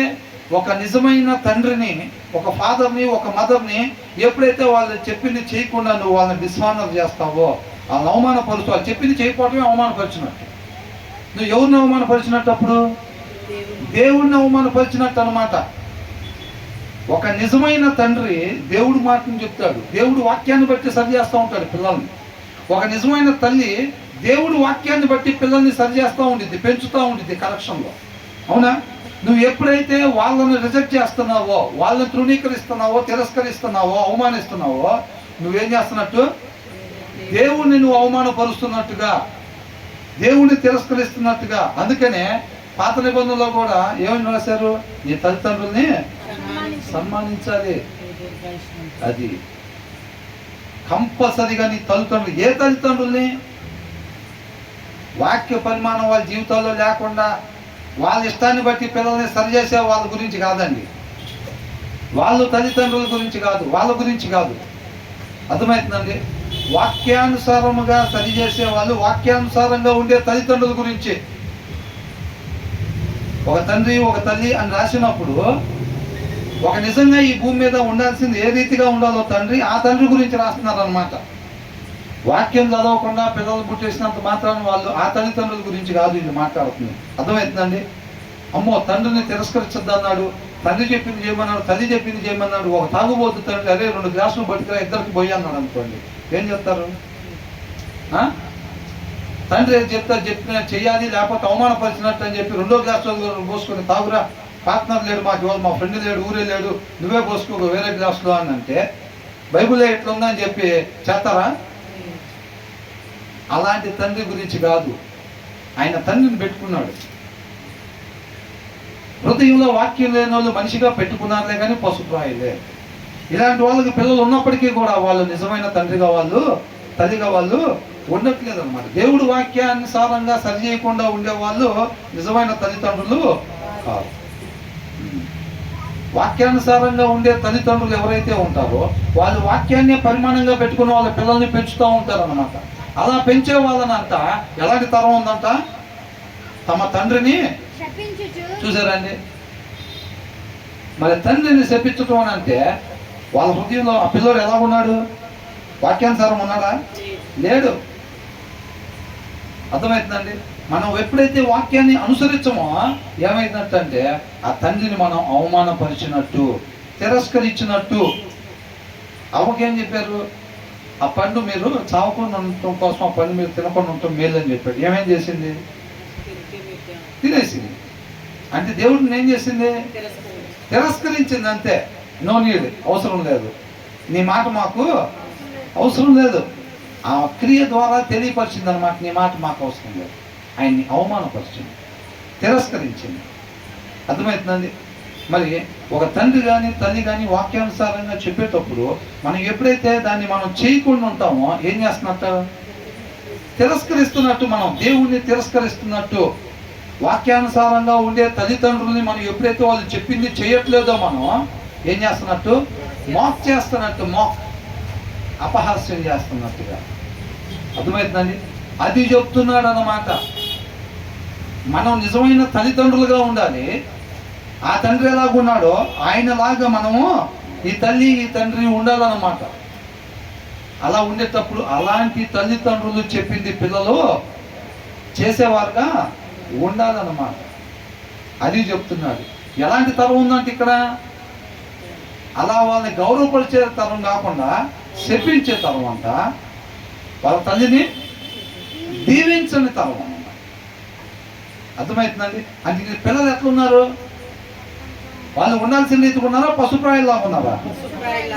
ఒక నిజమైన తండ్రిని ఒక ఫాదర్ని ఒక మదర్ని ఎప్పుడైతే వాళ్ళు చెప్పింది చేయకుండా నువ్వు వాళ్ళని డిస్హానర్ చేస్తావో, వాళ్ళని అవమానపరుస్తావు. వాళ్ళు చెప్పింది చేయకపోవటమే అవమానపరిచినట్టు. నువ్వు ఎవరిని అవమానపరిచినట్టు? అప్పుడు దేవుడిని అవమానపరిచినట్టు అనమాట. ఒక నిజమైన తండ్రి దేవుడు మాటను చెప్తాడు, దేవుడు వాక్యాన్ని బట్టి సరి చేస్తూ ఉంటాడు పిల్లల్ని. ఒక నిజమైన తల్లి దేవుడు వాక్యాన్ని బట్టి పిల్లల్ని సరి చేస్తూ ఉండిద్ది, పెంచుతూ ఉండిద్ది కరెక్షన్లో. అవునా? నువ్వు ఎప్పుడైతే వాళ్ళని రిజెక్ట్ చేస్తున్నావో, వాళ్ళని తృణీకరిస్తున్నావో, తిరస్కరిస్తున్నావో, అవమానిస్తున్నావో, నువ్వేం చేస్తున్నట్టు? దేవుణ్ణి నువ్వు అవమానపరుస్తున్నట్టుగా, దేవుణ్ణి తిరస్కరిస్తున్నట్టుగా. అందుకనే పాత నిబంధనలో కూడా ఏమని రాశారు? నీ తల్లిదండ్రుల్ని సన్మానించాలి. అది కంపల్సరిగా నీ తల్లిదండ్రులు. ఏ తల్లిదండ్రుల్ని? వాక్య పరిమాణం వాళ్ళ జీవితాల్లో లేకుండా వాళ్ళ ఇష్టాన్ని బట్టి పిల్లల్ని సరిచేసే వాళ్ళ గురించి కాదండి. వాళ్ళు తల్లిదండ్రుల గురించి కాదు, వాళ్ళ గురించి కాదు. అర్థమవుతుందండి? వాక్యానుసారముగా సరిచేసే వాళ్ళు, వాక్యానుసారంగా ఉండే తల్లిదండ్రుల గురించి. ఒక తండ్రి ఒక తల్లి అని రాసినప్పుడు ఒక నిజంగా ఈ భూమి మీద ఉండాల్సింది ఏ రీతిగా ఉండాలో తండ్రి, ఆ తండ్రి గురించి రాస్తున్నారు అన్నమాట. వాక్యం చదవకుండా పిల్లలు పుట్టేసినంత మాత్రాన్ని వాళ్ళు ఆ తల్లిదండ్రుల గురించి కాదు ఇది మాట్లాడుతుంది. అర్థమవుతుందండి? అమ్మో తండ్రిని తిరస్కరించద్దన్నాడు, తండ్రి చెప్పింది చేయమన్నాడు, తల్లి చెప్పింది చేయమన్నాడు. ఒక తాగుబోతు తండ్రి అరే 2 గ్లాసులు పట్టుకురా ఇద్దరికి పోయి అన్నాడు అనుకోండి, ఏం చెప్తారు? తండ్రి ఏం చెప్తారు? చెప్పిన చెయ్యాలి, లేకపోతే అవమానపరిచినట్టు అని చెప్పి 2వ గ్లాసులో పోసుకొని తాగురా, పార్ట్నర్ లేడు మాకు, ఇవాళ మా ఫ్రెండ్ లేడు, ఊరే లేడు, నువ్వే పోసుకో వేరే గ్లాసులో అని అంటే బైబుల్లో ఎట్లుందని చెప్పి చేస్తారా? అలాంటి తండ్రి గురించి కాదు. ఆయన తండ్రిని పెట్టుకున్నాడు. హృదయంలో వాక్యం లేని వాళ్ళు మనిషిగా పెట్టుకున్నారులే కానీ పశుప్రాయులే. ఇలాంటి వాళ్ళకి పిల్లలు ఉన్నప్పటికీ కూడా వాళ్ళు నిజమైన తండ్రిగా వాళ్ళు, తల్లిగా వాళ్ళు ఉండట్లేదు అనమాట. దేవుడు వాక్యానుసారంగా సరి చేయకుండా ఉండేవాళ్ళు నిజమైన తల్లిదండ్రులు కాదు. వాక్యానుసారంగా ఉండే తల్లిదండ్రులు ఎవరైతే ఉంటారో వాళ్ళు వాక్యాన్ని పరిమాణంగా పెట్టుకుని వాళ్ళ పిల్లల్ని పెంచుతూ ఉంటారు అన్నమాట. అలా పెంచే వాళ్ళనంట ఎలాంటి తరం ఉందంట? తమ తండ్రిని చూసారండి. మరి తండ్రిని శపించటం అని అంటే వాళ్ళ హృదయంలో ఆ పిల్లోడు ఎలా ఉన్నాడు? వాక్యానుసారం ఉన్నాడా? లేడు. అర్థమవుతుందండి? మనం ఎప్పుడైతే వాక్యాన్ని అనుసరించమో ఏమైందంటే ఆ తండ్రిని మనం అవమానపరిచినట్టు, తిరస్కరించినట్టు. అవ్వకేం చెప్పారు? ఆ పండు మీరు చావకుండా ఉండటం కోసం ఆ పండు మీరు తినకుండా ఉండటం మేలు అని చెప్పాడు. ఏమేం చేసింది? తినేసింది. అంటే దేవుడిని ఏం చేసింది? తిరస్కరించింది. అంతే. నో నీడ్, అవసరం లేదు, నీ మాట మాకు అవసరం లేదు. ఆ క్రియ ద్వారా తెలియపరిచింది అనమాట, నీ మాట మాకు అవసరం లేదు. ఆయన్ని అవమానపరిచింది, తిరస్కరించింది. అర్థమవుతుందండి? మరి ఒక తండ్రి కానీ తల్లి కానీ వాక్యానుసారంగా చెప్పేటప్పుడు మనం ఎప్పుడైతే దాన్ని మనం చేయకుండా ఉంటామో ఏం చేస్తున్నట్టు? తిరస్కరిస్తున్నట్టు. మనం దేవుణ్ణి తిరస్కరిస్తున్నట్టు. వాక్యానుసారంగా ఉండే తల్లిదండ్రుల్ని మనం ఎప్పుడైతే వాళ్ళు చెప్పింది చేయట్లేదో మనం ఏం చేస్తున్నట్టు? మాక్ చేస్తున్నట్టు, మాక్, అపహాస్యం చేస్తున్నట్టుగా. అర్థమవుతుందండి? అది చెప్తున్నాడు అన్నమాట. మనం నిజమైన తల్లిదండ్రులుగా ఉండాలి. ఆ తండ్రి ఎలాగున్నాడో ఆయనలాగా మనము ఈ తల్లి ఈ తండ్రి ఉండాలన్నమాట. అలా ఉండేటప్పుడు అలాంటి తల్లిదండ్రులు చెప్పింది పిల్లలు చేసేవారుగా ఉండాలన్నమాట. అది చెప్తున్నాడు. ఎలాంటి తరం ఉందంటే ఇక్కడ అలా వాళ్ళని గౌరవపరిచే తరం కాకుండా శపించే తరం అంట. వాళ్ళ తల్లిని దీవించని తరం అన్నమాట. అర్థమవుతుందండి? అంటే పిల్లలు ఎట్లున్నారు? వాళ్ళు ఉండాల్సిన రీతికి ఉన్నారా? పశుప్రాయుల్లాగా ఉన్నారా?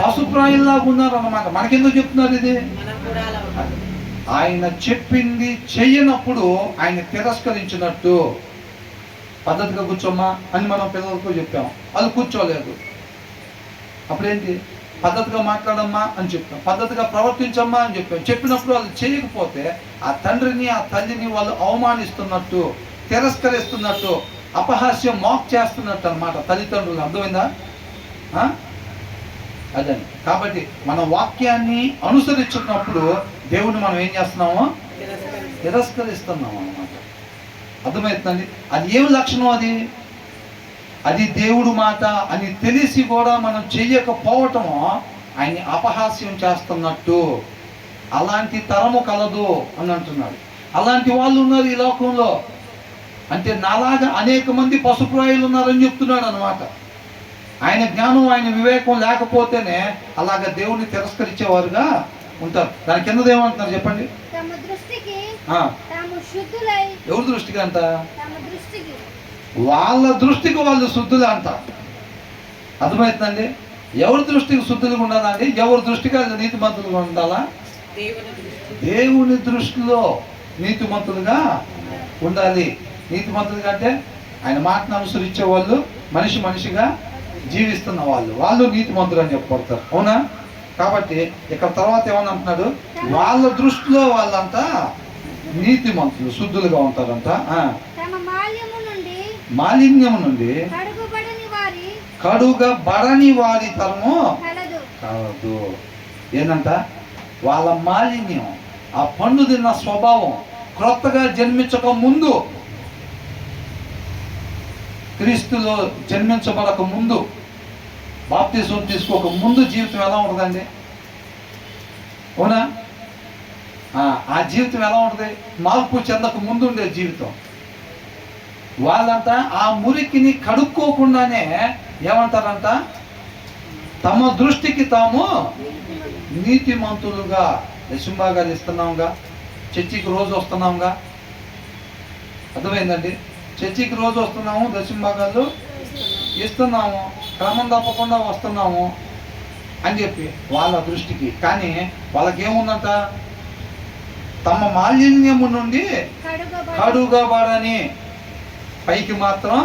పశుప్రాయుల్లాగా ఉన్నారు అన్నమాట. మనకెందుకు చెప్తున్నారు ఇది? ఆయన చెప్పింది చెయ్యనప్పుడు ఆయన తిరస్కరించినట్టు. పద్ధతిగా కూర్చోమ్మా అని మనం పిల్లలకు చెప్పాం, వాళ్ళు కూర్చోలేదు. అప్పుడేంటి? పద్ధతిగా మాట్లాడమ్మా అని చెప్పాం, పద్ధతిగా ప్రవర్తించమ్మా అని చెప్పాం. చెప్పినప్పుడు వాళ్ళు చేయకపోతే ఆ తండ్రిని ఆ తల్లిని వాళ్ళు అవమానిస్తున్నట్టు, తిరస్కరిస్తున్నట్టు, అపహాస్యం, మాక్ చేస్తున్నట్టు అన్నమాట తల్లిదండ్రులు. అర్థమైందా? అదని. కాబట్టి మన వాక్యాన్ని అనుసరించుకున్నప్పుడు దేవుని మనం ఏం చేస్తున్నామో తిరస్కరిస్తున్నాం అన్నమాట. అర్థమవుతుందండి? అది ఏమి లక్షణం? అది దేవుడు మాట అని తెలిసి కూడా మనం చెయ్యకపోవటము ఆయన్ని అపహాస్యం చేస్తున్నట్టు. అలాంటి తరము కలదు అని అంటున్నాడు. అలాంటి వాళ్ళు ఉన్నారు ఈ లోకంలో. అంటే నాలాగా అనేక మంది పశుప్రాయులు ఉన్నారని చెప్తున్నాడు అనమాట. ఆయన జ్ఞానం ఆయన వివేకం లేకపోతేనే అలాగ దేవుణ్ణి తిరస్కరించేవారుగా ఉంటారు. దాని కింద ఏమంటున్నారు చెప్పండి? ఎవరి దృష్టికి అంట? వాళ్ళ దృష్టికి వాళ్ళు శుద్ధులే అంట. అర్థమవుతుందండి? ఎవరి దృష్టికి శుద్ధులుగా ఉండాలండి? ఎవరి దృష్టికి అది నీతిమంతులుగా ఉండాలా? దేవుని దృష్టిలో నీతిమంతులుగా ఉండాలి. నీతిమంతులుగా అంటే ఆయన మాటను అనుసరించే వాళ్ళు మనిషిగా జీవిస్తున్న వాళ్ళు నీతిమంతులు అని చెప్పబడతారు. అవునా? కాబట్టి ఇక్కడ తర్వాత ఏమని అంటున్నాడు, వాళ్ళ దృష్టిలో వాళ్ళంతా నీతిమంతులు, శుద్ధులుగా ఉంటారంట. తమ మాలిన్యము నుండి కడుగబడని వారి తరము కాదు. ఏంటంట? వాళ్ళ మాలిన్యం, ఆ పండు తిన్న స్వభావం, క్రొత్తగా జన్మించక ముందు, క్రీస్తులో జన్మించబడక ముందు, బాప్తిసం తీసుకోక ముందు జీవితం ఎలా ఉంటుందండి? అవునా? ఆ జీవితం ఎలా ఉంటుంది? మార్పు చెందక ముందు ఉండే జీవితం. వాళ్ళంతా ఆ మురికిని కడుక్కోకుండానే ఏమంటారంట, తమ దృష్టికి తాము నీతిమంతులుగా. దశంభాగాలు ఇస్తున్నాంగా, చర్చికి రోజు వస్తున్నాంగా, అర్థమైందండి? చర్చికి రోజు వస్తున్నాము, దశంభాగాలు ఇస్తున్నాము, క్రమం తప్పకుండా వస్తున్నాము అని చెప్పి వాళ్ళ దృష్టికి. కానీ వాళ్ళకేముందంట, తమ మాలిన్యము నుండి కడుగబడని, పైకి మాత్రం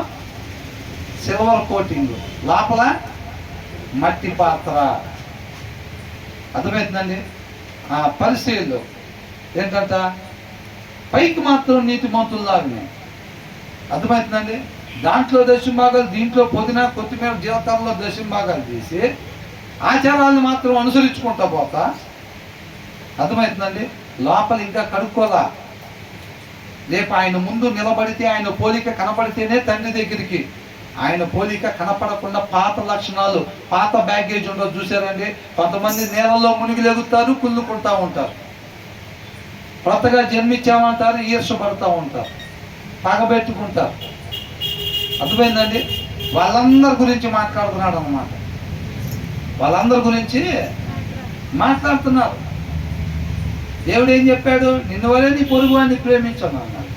సిల్వర్ కోటింగ్, లోపల మట్టి పాత్ర. అర్థమవుతుందండి? పరిశీలు ఏంటంట, పైకి మాత్రం నీతిమంతుల్లాగానే. అర్థమవుతుందండి? దాంట్లో దశంభాగాలు, దీంట్లో పుదీనా కొత్తిమీర జీలకర్రలో దశంభాగాలు తీసి ఆచారాలను మాత్రం అనుసరించుకుంటా పోతా. అర్థమవుతుందండి? లోపల ఇంకా కడుక్కోలా. రేపు ఆయన ముందు నిలబడితే, ఆయన పోలిక కనపడితేనే తండ్రి దగ్గరికి. ఆయన పోలిక కనపడకుండా పాత లక్షణాలు, పాత బ్యాగేజ్ ఉండదు. చూసారండి? కొంతమంది నేలలో మునిగి లెగుతారు, కుళ్ళుకుంటా ఉంటారు. కొత్తగా జన్మించామంటారు, ఈర్షపడతా ఉంటారు, పగబెట్టుకుంటారు. అర్థమైందండి? వాళ్ళందరి గురించి మాట్లాడుతున్నాడు అన్నమాట. వాళ్ళందరి గురించి మాట్లాడుతున్నారు. దేవుడు ఏం చెప్పాడు? నిన్ను వలే నీ పొరుగు వాడిని ప్రేమించను అన్నాడు.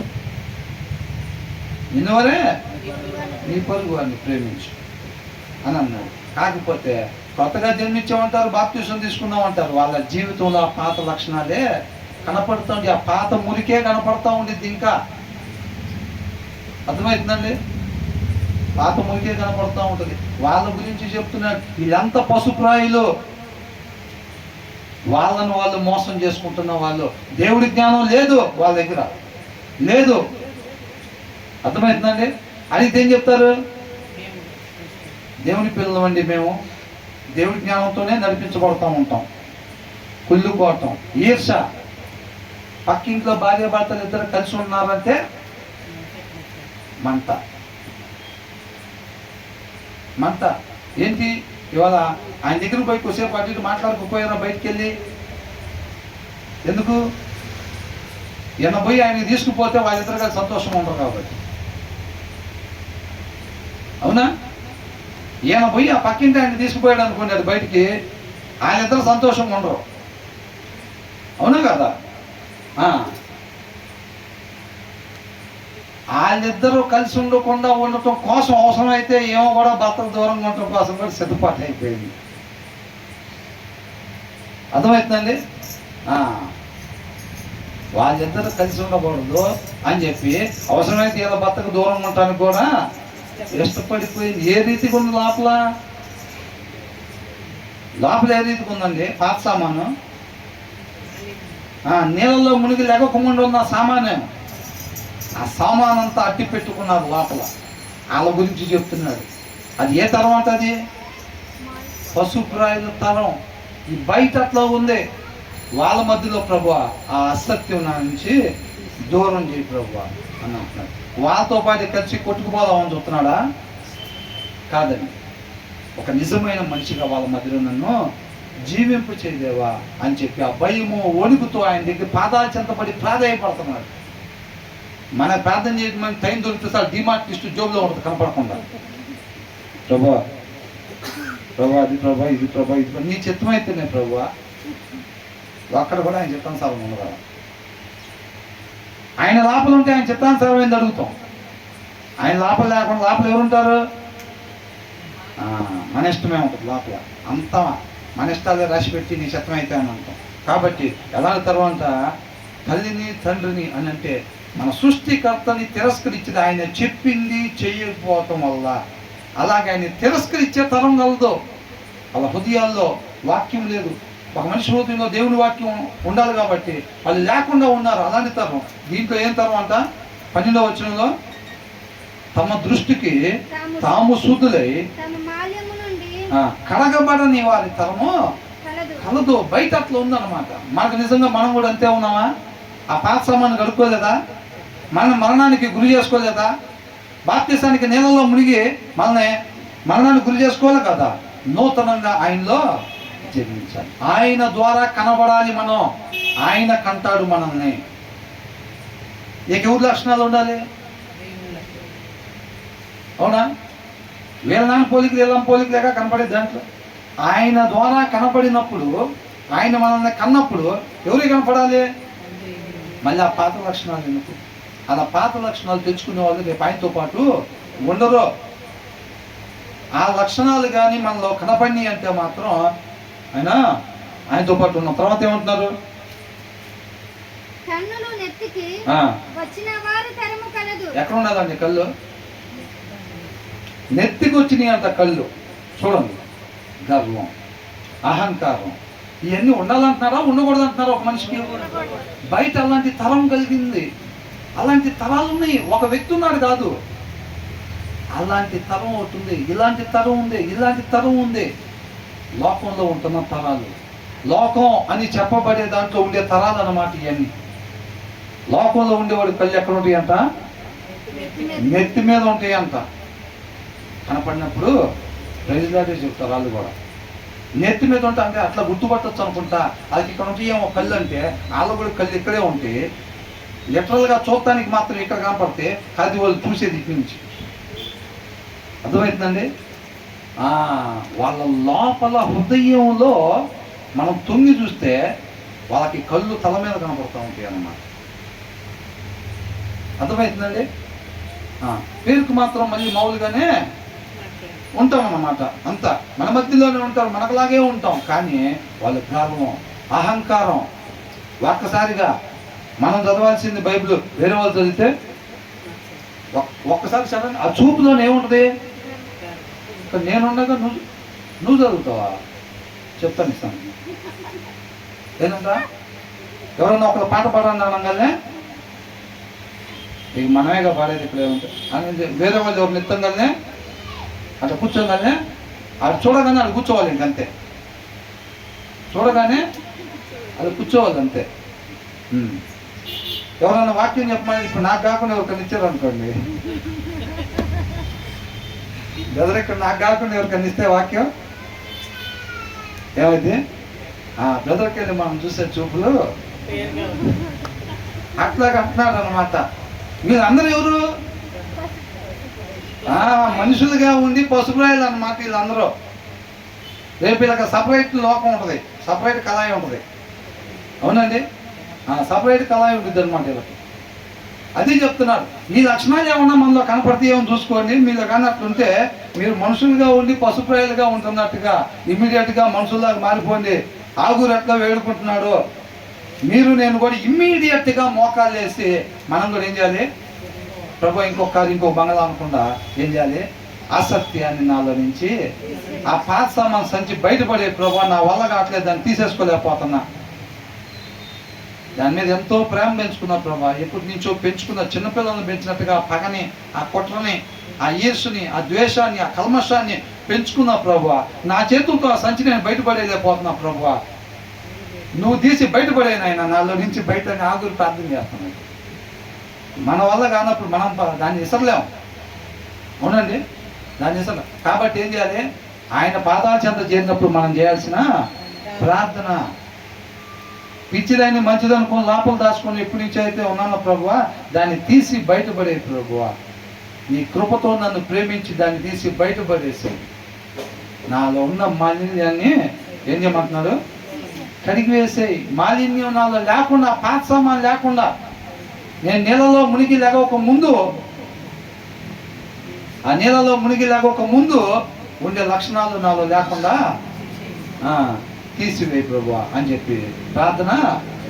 నిన్ను వలే నీ పొరుగు వాడిని ప్రేమించు అని అన్నాడు. కాకపోతే కొత్తగా జన్మించామంటారు, బాప్తిసం తీసుకున్నామంటారు, వాళ్ళ జీవితంలో ఆ పాత లక్షణాలే కనపడుతుంది. ఆ పాత మురికే కనపడతా ఉండిద్ది. ఇంకా అర్థమవుతుందండి? పాత మురికే కనపడుతూ ఉంటుంది. వాళ్ళ గురించి చెప్తున్నాడు, వీళ్ళంతా పశుప్రాయులు, వాళ్ళను వాళ్ళు మోసం చేసుకుంటున్న వాళ్ళు. దేవుడి జ్ఞానం లేదు వాళ్ళ దగ్గర, లేదు. అర్థమవుతుందండి? అడిగితే ఏం చెప్తారు? దేవుని పిల్లలు అండి మేము, దేవుడి జ్ఞానంతోనే నడిపించబడుతూ ఉంటాం. కుళ్ళుకోవటం, ఈర్ష, పక్కింట్లో భార్య భర్తలు ఇద్దరు కలిసి ఉన్నారంటే మంట. మంట ఏంటి? ఇవాళ ఆయన దగ్గర పోయి కొద్దిసేపు అటు ఇటు మాట్లాడుకుపోయారా బయటికి వెళ్ళి? ఎందుకు? ఈయన పోయి ఆయనకి తీసుకుపోతే వాళ్ళిద్దరు కలిసి సంతోషం ఉండరు కాబట్టి. అవునా? ఈయన పోయి ఆ పక్కింటి ఆయన తీసుకుపోయాడు అనుకోండి, అది బయటికి, ఆయనిద్దరు సంతోషంగా ఉండరు. అవునా కదా? వాళ్ళిద్దరూ కలిసి ఉండకుండా ఉండటం కోసం అవసరమైతే ఏమో కూడా భర్తకు దూరంగా ఉండటం కోసం కూడా సిద్ధపాటు అయిపోయింది. అర్థమవుతుందండి? వాళ్ళిద్దరూ కలిసి ఉండకూడదు అని చెప్పి అవసరమైతే ఇలా భర్తకు దూరంగా ఉండటానికి కూడా ఇష్టపడిపోయింది. ఏ రీతిగా ఉంది లోపల? ఏ రీతిగా ఉందండి? పాత సామాను నీళ్ళల్లో మునిగి లేకపోకుండా ఉన్న సామాను, ఆ సామాన్ అంతా అట్టి పెట్టుకున్నారు లోపల. వాళ్ళ గురించి చెప్తున్నాడు. అది ఏ తరం అంటే? అది పశుప్రాయుల తరం. ఈ బయట అట్లా ఉంది. వాళ్ళ మధ్యలో ప్రభువా ఆ అసత్యం నుంచి దూరం చేయి ప్రభువా అని అంటున్నాడు. వాళ్ళతో పాటు కలిసి కొట్టుకుపోదామని చూస్తున్నాడా? కాదండి. ఒక నిజమైన మనిషిగా వాళ్ళ మధ్యలో నన్ను జీవింపు చేయలేవా అని చెప్పి ఆ భయము వణుకుతూ ఆయన దగ్గర పాదాల చెంతపడి ప్రాధాయపడుతున్నాడు. మన ప్రార్థన చేయడం మనకి టైం దొరికితే సార్ డిమార్ట్ లిస్టు జోబులో ఉంటుంది కనపడకుండా. ప్రభా ప్రభా అది ప్రభా ఇది ప్రభా ఇది నీ చిత్తమైతేనే ప్రభువా. అక్కడ కూడా ఆయన చిత్తానుసారం ఉండదు. ఆయన లోపల ఉంటే ఆయన చిత్తానుసారమైంది అడుగుతాం. ఆయన లోపల లేకుండా లోపల ఎవరుంటారు? మన ఇష్టమే ఉంటుంది లోపల. అంతా మన ఇష్టాలే రాసి పెట్టి నీ చిత్తమైతే అని అంటాం. కాబట్టి ఎలా తర్వాత తల్లిని తండ్రిని అని అంటే మన సృష్టికర్తని తిరస్కరించింది, ఆయన చెప్పింది చేయకపోవటం వల్ల. అలాగే ఆయన తిరస్కరించే తరం కలదు. వాళ్ళ హృదయాల్లో వాక్యం లేదు. ఒక మనిషి హృదయంలో దేవుని వాక్యం ఉండాలి కాబట్టి వాళ్ళు లేకుండా ఉన్నారు. అలాంటి తరం. దీంట్లో ఏం తరం అంట? 12వ వచనంలో తమ దృష్టికి తాము శుద్ధులై కడగబడని వారి తరము కలదు. బయట అట్లా ఉందన్నమాట. మనకు నిజంగా మనం కూడా అంతే ఉన్నామా? ఆ పాత సామాన్ని కడుక్కోలేదా? మన మరణానికి గురి చేసుకోలేదా? బాప్తిసానికి నీళ్ళలో మునిగి మనల్ని మరణానికి గురి చేసుకోవాలి కదా. నూతనంగా ఆయనలో జన్మించాలి. ఆయన ద్వారా కనబడాలి మనం. ఆయన కంటాడు మనల్ని. ఇక ఎవరి లక్షణాలు ఉండాలి? అవునా? వీళ్ళ నాన్న పోలికలు వీళ్ళ పోలిక లేక కనపడే దాంట్లో ఆయన ద్వారా కనపడినప్పుడు, ఆయన మనల్ని కన్నప్పుడు ఎవరికి కనపడాలి? మళ్ళీ ఆ పాత లక్షణాలు ఎందుకు? అలా పాత లక్షణాలు తెచ్చుకునే వాళ్ళు రేపు ఆయనతో పాటు ఉండరు. ఆ లక్షణాలు కానీ మనలో కనపడి అంటే మాత్రం ఆయనతో పాటు ఉన్నాం. తర్వాత ఏమంటున్నారు? ఎక్కడ ఉన్నదండి కళ్ళు? నెత్తికి వచ్చినాయి అంట కళ్ళు. చూడండి, గర్వం, అహంకారం, ఇవన్నీ ఉండాలంటున్నారా ఉండకూడదు అంటున్నారా? ఒక మనిషికి బయట అలాంటి తరం కలిగింది. అలాంటి తరాలు ఉన్నాయి. ఒక వ్యక్తి ఉన్నాడు కాదు, అలాంటి తరం ఒకటి ఉంది. ఇలాంటి తరం ఉంది, ఇలాంటి తరం ఉంది. లోకంలో ఉంటున్న తరాలు, లోకం అని చెప్పబడే దాంట్లో ఉండే తరాలు అన్నమాట ఇవన్నీ. లోకంలో ఉండేవాడు కళ్ళు ఎక్కడ ఉంటాయి అంట? నెత్తి మీద ఉంటాయి అంట. కనపడినప్పుడు ప్రైజ్లాగే చెప్తారు వాళ్ళు కూడా. నెత్తి మీద ఉంటా అంటే అట్లా గుర్తుపట్టచ్చు అనుకుంటా. అది ఇక్కడ ఉంటే ఏమో కళ్ళు అంటే వాళ్ళు కూడా కళ్ళు ఇక్కడే ఉంటే లిటరల్గా చూడటానికి మాత్రం ఇక్కడ కనపడితే అది వాళ్ళు చూసేది ఇక్కడి నుంచి. అర్థమవుతుందండి? వాళ్ళ లోపల హృదయంలో మనం తొంగి చూస్తే వాళ్ళకి కళ్ళు తల మీద కనపడుతూ ఉంటాయి అన్నమాట. అర్థమవుతుందండి? పేరుకు మాత్రం మళ్ళీ మామూలుగానే ఉంటాం అన్నమాట. అంతా మన మధ్యలోనే ఉంటారు, మనకులాగే ఉంటాం. కానీ వాళ్ళ గర్వం, అహంకారం. ఒక్కసారిగా మనం చదవాల్సింది బైబిల్ వేరే వాళ్ళు చదివితే ఒక్కసారి చదవండి, ఆ చూపులోనే ఏముంటుంది? నేనుండగా నువ్వు చదువుతావా? చెప్తాను, ఇస్తాను. ఏంటంట? ఎవరన్నా ఒకరు పాట పాడాలని అనగానే ఇక మనమేగా పాడేది. ఇక్కడ ఏముంటుంది? వేరే వాళ్ళు ఎవరు నిత్తంగానే అట్లా కూర్చోగానే అది చూడగానే అది కూర్చోవాలి. ఇంకంతే, చూడగానే అది కూర్చోవాలి అంతే. ఎవరైనా వాక్యం చెప్పమని ఇప్పుడు నాకు కాకుండా ఎవరికైనా ఇచ్చారు అనుకోండి, బ్రదర్ ఇక్కడ నాకు కాకుండా ఎవరికైనా ఇస్తే వాక్యం ఏమైంది? బ్రదర్కి వెళ్ళి మనం చూసే చూపులు అట్లాగా అంటున్నాడు అన్నమాట. వీళ్ళందరూ ఎవరు? మనుషులుగా ఉండి పసుపురాయలు అన్నమాట వీళ్ళందరూ. రేపు వీళ్ళకి సపరేట్ లోకం ఉంటుంది, సపరేట్ కళాయి ఉంటుంది. అవునండి, సపరేట్ కళాయి ఉంటుంది అనమాట వీళ్ళకి. అది చెప్తున్నారు. ఈ లక్షణాలు ఏమన్నా మనలో కనపడితే ఏమో చూసుకోండి. మీలో కానీ అట్లుంటే మీరు మనుషులుగా ఉండి పసుపురాయలుగా ఉంటున్నట్టుగా ఇమ్మీడియట్గా మనుషుల్లాగా మారిపోండి. ఆగురు ఎట్లా వేడుకుంటున్నాడు, మీరు నేను కూడా ఇమ్మీడియట్గా మోకాలు వేసి మనం కూడా ఏం చేయాలి? ప్రభు ఇంకో బంగళా అనకుండా ఏం చేయాలి? అసత్యాన్ని నాలో నుంచి, ఆ పాత సామాన్ సంచి బయటపడే ప్రభు నా వల్ల కావట్లేదు, దాన్ని తీసేసుకోలేకపోతున్నా. దాని మీద ఎంతో ప్రేమ పెంచుకున్నా ప్రభా. ఎప్పటి నుంచో పెంచుకున్న చిన్నపిల్లలను పెంచినట్టుగా ఆ పగని, ఆ కుట్రని, ఆ ఈర్షుని, ఆ ద్వేషాన్ని, ఆ కల్మషాన్ని పెంచుకున్నా ప్రభా. నా చేతులతో ఆ సంచి నేను బయటపడేలేకపోతున్నా ప్రభా. నువ్వు తీసి బయటపడేనాయన నాలో నుంచి బయట ఆగురు ప్రార్థన చేస్తున్నాను. మన వల్ల కానప్పుడు మనం దాన్ని ఇసరలేము. అవునండి, దాన్ని ఇసరలేం. కాబట్టి ఏం చేయాలి? ఆయన పాదాల చెంత చేరినప్పుడు మనం చేయాల్సిన ప్రార్థన, పిచ్చిదాన్ని మంచిదనుకుని లోపల దాచుకొని ఎప్పటి నుంచి అయితే ఉన్నానో ప్రభువా, దాన్ని తీసి బయటపడే ప్రభువా. నీ కృపతో నన్ను ప్రేమించి దాన్ని తీసి బయటపడేసి నాలో ఉన్న మాలిన్యాన్ని ఏం చేయమంటున్నాడు? కడిగి వేసేయి. మాలిన్యం నాలో లేకుండా, పాత సామాన్ లేకుండా, నేను నీళ్ళలో మునిగి లేక ముందు, ఆ నీళ్ళలో మునిగి లేక ముందు ఉండే లక్షణాలు నాలో లేకుండా తీసివేయి ప్రభువా అని చెప్పి ప్రార్థన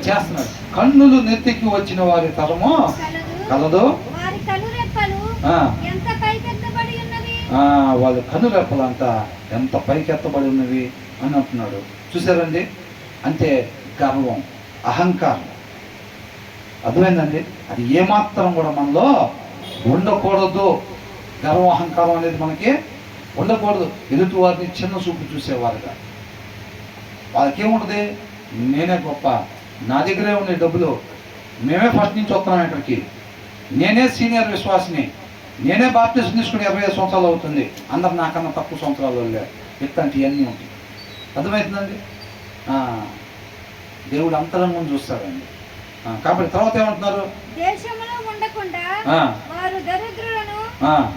చేస్తున్నాడు. కన్నులు నెత్తికి వచ్చిన వారి తరము కలదు, వారి కనురెప్పలు ఆ, ఎంత పైకెత్తబడి ఉన్నవి. వాళ్ళ కనురెప్పలంతా ఎంత పైకెత్తబడి ఉన్నవి అని అంటున్నాడు. చూసారండి, అంటే గర్వం, అహంకారం. అర్థమైందండి? అది ఏమాత్రం కూడా మనలో ఉండకూడదు. గర్వం, అహంకారం అనేది మనకి ఉండకూడదు. ఎదుటి వారిని చిన్న చూపు చూసేవారుగా. వాళ్ళకి ఏముంటుంది, నేనే గొప్ప, నా దగ్గరే ఉండే డబ్బులు, మేమే ఫస్ట్ నుంచి వస్తున్నాం ఇక్కడికి, నేనే సీనియర్ విశ్వాసిని, నేనే బాప్టిజం తీసుకుని 25 సంవత్సరాలు అవుతుంది, అందరు నాకన్నా తక్కువ సంవత్సరాలు లేరు, ఇట్లాంటివన్నీ ఉంటాయి. అర్థమవుతుందండి? దేవుడు అంతరంగం చూస్తాడండి. కాబట్టి తర్వాత ఏమంటున్నారు, దేశంలో ఉండకుండా వారు దరిద్రులను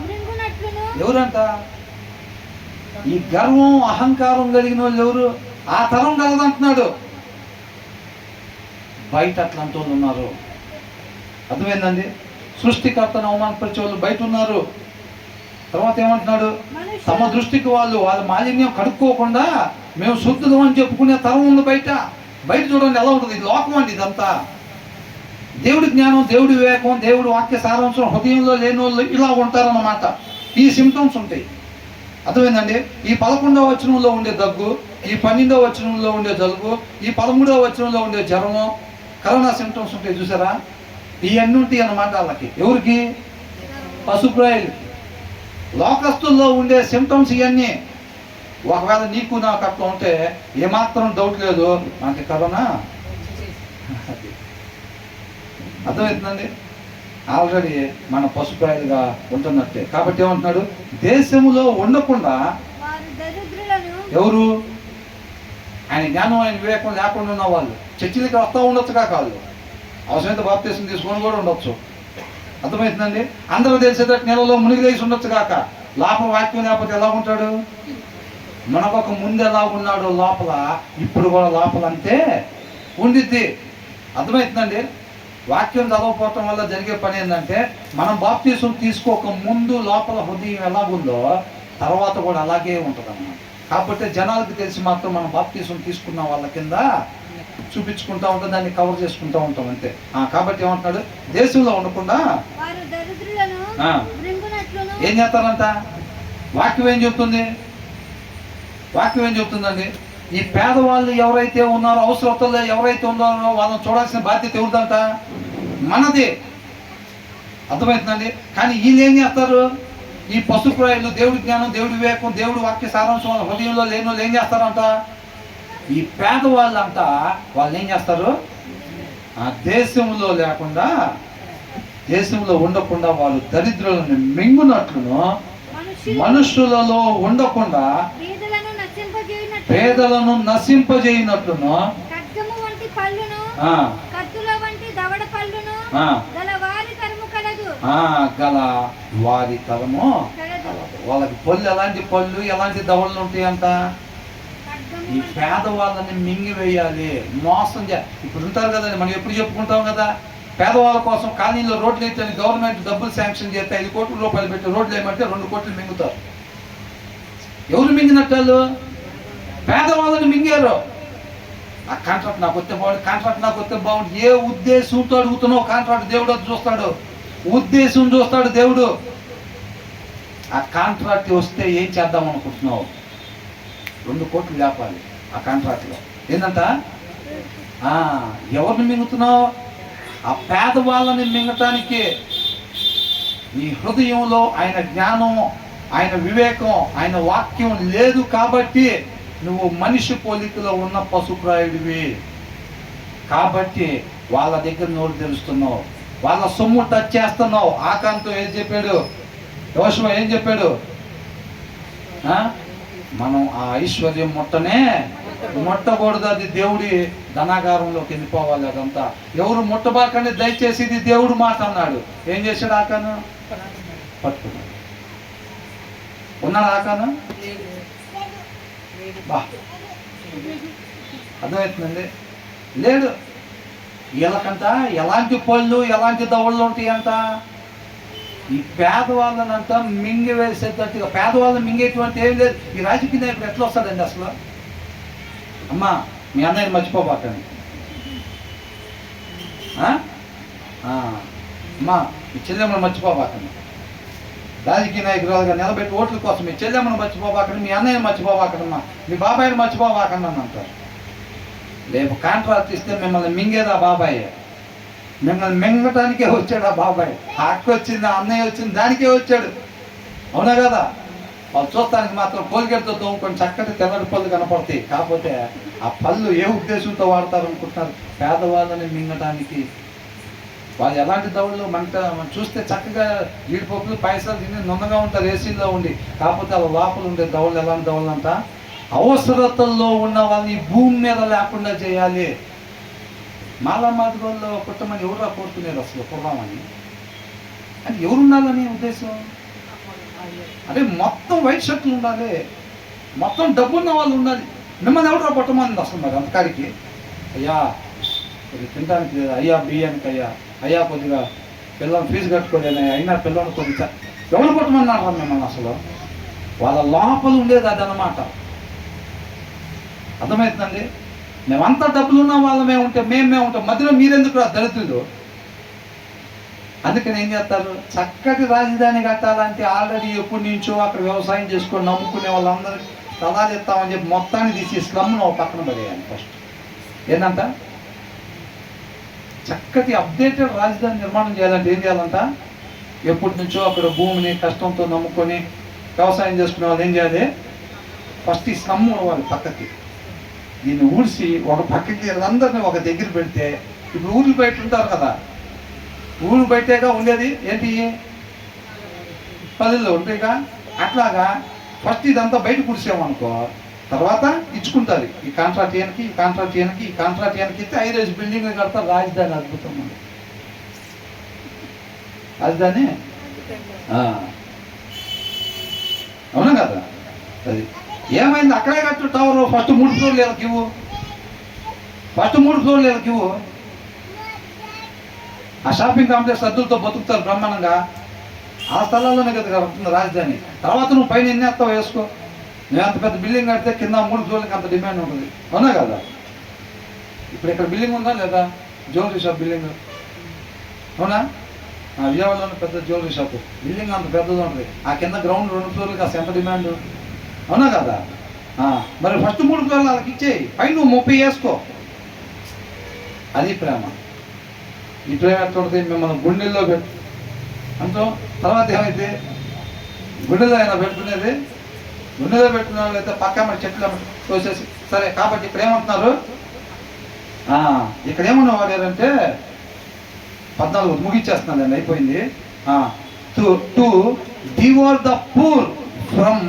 మృంగునట్లును. ఎవరంట ఈ గర్వం, అహంకారం కలిగిన వాళ్ళు? ఎవరు? ఆ తరం కలదంటున్నాడు. బయట అట్లాంటి వాళ్ళు ఉన్నారు. అర్థమైందండి? సృష్టికర్తను అవమానపరిచే వాళ్ళు బయట ఉన్నారు. తర్వాత ఏమంటున్నాడు, తమ దృష్టికి వాళ్ళ మాలిన్యం కడుక్కోకుండా మేము శుద్ధులు అని చెప్పుకునే తరం ఉంది బయట. బయట చూడండి ఎలా ఉంటుంది. ఇది లోకం అండి ఇదంతా. దేవుడి జ్ఞానం, దేవుడి వివేకం, దేవుడి వాక్య సారాంశం హృదయంలో లేని వాళ్ళు ఇలా ఉంటారన్నమాట. ఈ సిమ్టమ్స్ ఉంటాయి. అర్థమైందండి? ఈ 11వ వచనంలో ఉండే దగ్గు, ఈ 12వ వచనంలో ఉండే జలుబు, ఈ 13వ వచనంలో ఉండే జ్వరము, కరోనా సిమ్టమ్స్ ఉంటాయి. చూసారా? ఇవన్నీ ఉంటాయి అన్నమాట వాళ్ళకి. ఎవరికి? పశుప్రాయులు, లోకస్తుల్లో ఉండే సిమ్టమ్స్ ఇవన్నీ. ఒకవేళ నీకు నాకు అట్లా ఉంటే ఏమాత్రం డౌట్ లేదు, మనకి కరోనా. అర్థమవుతుందండి? ఆల్రెడీ మన పశుప్రాయులుగా ఉంటున్నట్టే. కాబట్టి ఏమంటున్నాడు, దేశంలో ఉండకుండా ఎవరు? ఆయన జ్ఞానం, ఆయన వివేకం లేకుండా ఉన్న వాళ్ళు చర్చిలకి వస్తూ ఉండొచ్చు కాక, వాళ్ళు అవసరమైతే బాప్తీసం తీసుకొని కూడా ఉండొచ్చు. అర్థమవుతుందండి? అందరూ తెలిసేటట్టు నెలలో మునిగిలేసి ఉండొచ్చు కాక, లోపల వాక్యం లేకపోతే ఎలా ఉంటాడు? మనకొక ముందు ఎలా ఉన్నాడు లోపల, ఇప్పుడు కూడా లోపల అంతే ఉండిద్ది. అర్థమవుతుందండి? వాక్యం చదవకపోవటం వల్ల జరిగే పని ఏంటంటే, మనం బాప్తీసం తీసుకోక ముందు లోపల హృదయం ఎలాగుందో తర్వాత కూడా అలాగే ఉంటుంది అన్నమాట. కాబట్టి జనాలకు తెలిసి మాత్రం మనం బాప్తీసం తీసుకున్న వాళ్ళ కింద చూపించుకుంటా ఉంటాం, దాన్ని కవర్ చేసుకుంటూ ఉంటాం అంతే. కాబట్టి ఏమంటున్నాడు, దేశంలో ఉండకుండా ఏం చేస్తారంట? వాక్యం ఏం చెప్తుంది? వాక్యం ఏం చెప్తుందండి? ఈ పేదవాళ్ళు ఎవరైతే ఉన్నారో, అవసరతల్లో ఎవరైతే ఉన్నారో వాళ్ళని చూడాల్సిన బాధ్యత ఎవరిదంట? మనది. అర్థమవుతుందండి? కానీ వీళ్ళు ఏం చేస్తారు? ఈ పశుప్రాయులు, దేవుడి జ్ఞానం, దేవుడి వివేకం, దేవుడి వాక్య సారాంశం హృదయంలో లేని వాళ్ళు ఏం చేస్తారంట? ఈ పేదవాళ్ళంతా వాళ్ళు ఏం చేస్తారు? దేశంలో లేకుండా, దేశంలో ఉండకుండా వాళ్ళు దరిద్రులను మింగునట్లును, మనుషులలో ఉండకుండా పేదలను నశింపజేయనట్లును, గల వారి తరము వాళ్ళకి పళ్ళు. ఎలాంటి పళ్ళు, ఎలాంటి దవడలు ఉంటాయంట? ఈ పేదవాళ్ళని మింగివేయాలి, మోసం ఇప్పుడు ఉంటారు కదండి, మనం ఎప్పుడు చెప్పుకుంటాం కదా, పేదవాళ్ళ కోసం కాలనీలో రోడ్లు వేస్తే గవర్నమెంట్ డబ్బులు శాంక్షన్ చేస్తే 5 కోట్ల రూపాయలు పెట్టి రోడ్లు వేయమంటే 2 కోట్లు మింగుతారు. ఎవరు మింగినట్టు? పేదవాళ్ళని మింగారు. ఆ కాంట్రాక్ట్ నాకు వస్తే బాగుంది, కాంట్రాక్ట్ నాకు వస్తే బాగుంది. ఏ ఉద్దేశంతో అడుగుతున్నావు కాంట్రాక్ట్? దేవుడు చూస్తాడు, ఉద్దేశం చూస్తాడు దేవుడు. ఆ కాంట్రాక్ట్ వస్తే ఏం చేద్దాం అనుకుంటున్నావు? 2 కోట్లు లేపాలి ఆ కాంట్రాక్ట్లో. ఏంటంట? ఎవరిని మింగుతున్నావు? ఆ పేదవాళ్ళని మింగటానికి. నీ హృదయంలో ఆయన జ్ఞానం, ఆయన వివేకం, ఆయన వాక్యం లేదు కాబట్టి నువ్వు మనిషి పోలికలో ఉన్న పశుప్రాయుడివి. కాబట్టి వాళ్ళ దగ్గర నోరు తెలుస్తున్నావు, వాళ్ళ సొమ్ము టచ్ చేస్తున్నావు. ఆకాంతో ఏం చెప్పాడు? యోషువ ఏం చెప్పాడు? మనం ఆ ఐశ్వర్యం ముట్టకూడదు, అది దేవుడి ధనాగారంలోకి వెళ్ళిపోవాలి. అదంతా ఎవరు ముట్టబాకండి దయచేసి, ఇది దేవుడు మాట అన్నాడు. ఏం చేశాడు ఆకాను? పట్టుకున్నాడు. ఉన్నాడు ఆకాను? బా, అర్థమవుతుందండి? లేడు. వీళ్ళకంట ఎలాంటి పళ్ళు, ఎలాంటి దవళ్ళు ఉంటాయంట? ఈ పేదవాళ్ళనంతా మింగి వేసేటట్టుగా. పేదవాళ్ళని మింగేటువంటి ఏం లేదు. ఈ రాజకీయ నాయకుడు ఎట్లా వస్తాడండి అసలు? అమ్మా, మీ అన్నయ్యని మర్చిపోబాకండి. అమ్మా మీ చెల్లెమ్మను మర్చిపోబాకండి, రాజకీయ నాయకురాలుగా నిలబెట్టి ఓట్ల కోసం మీ చెల్లెమ్మను మర్చిపోబాకండి, మీ అన్నయ్యను మర్చిపోబాకండమ్మా, మీ బాబాయిని మర్చిపోబాకండి అని అంటారు. రేపు కాంట్రాక్ట్ ఇస్తే మిమ్మల్ని మింగేదా బాబాయ్, మిమ్మల్ని మింగటానికే వచ్చాడు ఆ బాబాయ్. ఆ అక్క వచ్చింది, ఆ అన్నయ్య వచ్చింది, దానికే వచ్చాడు. అవునా కదా? వాళ్ళు చూస్తానికి మాత్రం కోల్గేట్తో తోముకొని చక్కటి తెల్లటి పళ్ళు కనపడతాయి. కాకపోతే ఆ పళ్ళు ఏ ఉద్దేశంతో వాడతారు అనుకుంటున్నారు? పేదవాళ్ళని మింగటానికి. వాళ్ళు ఎలాంటి దౌళ్ళు మనం చూస్తే చక్కగా జీడిపప్పులు పాయసాలు తిని నున్నగా ఉంటారు ఏసీలో ఉండి. కాకపోతే వాళ్ళ లోపల ఉండే దౌళ్ళు ఎలాంటి దౌళ్ళు అంట, అవసరతల్లో ఉన్న వాళ్ళని భూమి మీద లేకుండా చేయాలి. మాలా మాదిగోళ్ళు పుట్టమని ఎవరు కోరుకునేది అసలు పుడదామని? అంటే ఎవరుండాలని ఉద్దేశం? అంటే మొత్తం వైట్ షర్ట్లు ఉండాలి, మొత్తం డబ్బున్న వాళ్ళు ఉండాలి. మిమ్మల్ని ఎవరు పుట్టమని అసలు మరి అంతకాడికి? అయ్యా కొద్దిగా తినడానికి లేదా, అయ్యా బియ్యానికి, అయ్యా కొద్దిగా పిల్లల్ని ఫీజు కట్టుకోలేని, అయినా పిల్లల్ని కొద్దిగా ఎవరు పుట్టమన్నారు మిమ్మల్ని అసలు? వాళ్ళ లోపల ఉండేది అదనమాట. అర్థమవుతుందండి? మేమంతా డబ్బులు ఉన్న వాళ్ళమే ఉంటే మేమే ఉంటాం, మధ్యలో మీరెందుకు దళితులు? అందుకని ఏం చేస్తారు, చక్కటి రాజధాని కట్టాలంటే ఆల్రెడీ ఎప్పటి నుంచో అక్కడ వ్యవసాయం చేసుకొని నమ్ముకునే వాళ్ళందరికీ స్థలాలు ఇస్తామని చెప్పి మొత్తాన్ని తీసి స్లమ్ను పక్కన పడేయాలి. ఫస్ట్ ఏంటంట, చక్కటి అప్డేటెడ్ రాజధాని నిర్మాణం చేయాలంటే ఏం చేయాలంట, ఎప్పటి నుంచో అక్కడ భూమిని కష్టంతో నమ్ముకొని వ్యవసాయం చేసుకునే వాళ్ళు ఏం చేయాలి, ఫస్ట్ ఈ స్లమ్ వాళ్ళు పక్కకి, దీన్ని ఊడ్చి ఒక పక్కకి అందరినీ ఒక దగ్గర పెడితే, ఇప్పుడు ఊర్లు బయట ఉంటారు కదా, ఊరు బయటగా ఉండేది ఏంటి, పల్లెల్లో ఉంటాయిగా. అట్లాగా ఫస్ట్ ఇదంతా బయట కూర్చామనుకో, తర్వాత ఇచ్చుకుంటారు. ఈ కాంట్రాక్ట్ ఈయనకి, ఈ కాంట్రాక్ట్ ఈయనకి, ఈ కాంట్రాక్ట్ ఈయనకి ఇస్తే 5 బిల్డింగ్ కడతారు. రాజధాని అద్భుతం ఉంది, రాజధాని. అవునా కదా? అది ఏమైంది, అక్కడే కట్టు టవర్, ఫస్ట్ 3 ఫ్లోర్లు వీళ్ళకి ఇవ్వు, ఫస్ట్ 3 ఫ్లోర్లు వీళ్ళకి ఇవ్వు. ఆ షాపింగ్ కాంప్లెక్స్ అద్దులతో బతుకుతారు బ్రహ్మాండంగా. ఆ స్థలాల్లోనే కదా కడుతుంది రాజధాని. తర్వాత నువ్వు పైన ఎన్ని ఎత్తావు వేసుకో. నువ్వు అంత పెద్ద బిల్డింగ్ కడితే కింద 3 ఫ్లోర్లకి అంత డిమాండ్ ఉంటుంది. అవునా కదా? ఇప్పుడు ఇక్కడ బిల్డింగ్ ఉందా లేదా, జ్యువెలరీ షాప్ బిల్డింగ్, అవునా? విజయవాడలోనే పెద్ద జ్యువెలరీ షాప్ బిల్డింగ్ అంత పెద్దది ఉంటుంది. ఆ కింద గ్రౌండ్ 2 ఫ్లోర్లకి అసలు ఎంత డిమాండ్, అవునా కదా? మరి ఫస్ట్ 3 ఫ్లోర్లు వాళ్ళకి ఇచ్చేయి, పైన నువ్వు 30 వేసుకో. అది ప్రేమ. ఈ ప్రేమ ఎట్లుంటుంది, మిమ్మల్ని గుండెల్లో పెట్టు అంటూ. తర్వాత ఏమైతే గుండెలో అయినా పెట్టుకునేది, గుండెలో పెట్టుకునే వాళ్ళు అయితే పక్క మరి చెట్లు తోసేసి సరే. కాబట్టి ఇక్కడ ఏమంటున్నారు, ఇక్కడ ఏమన్నా వాడారంటే 14 ముగిచ్చేస్తున్నాను, అయిపోయింది. To devour the poor from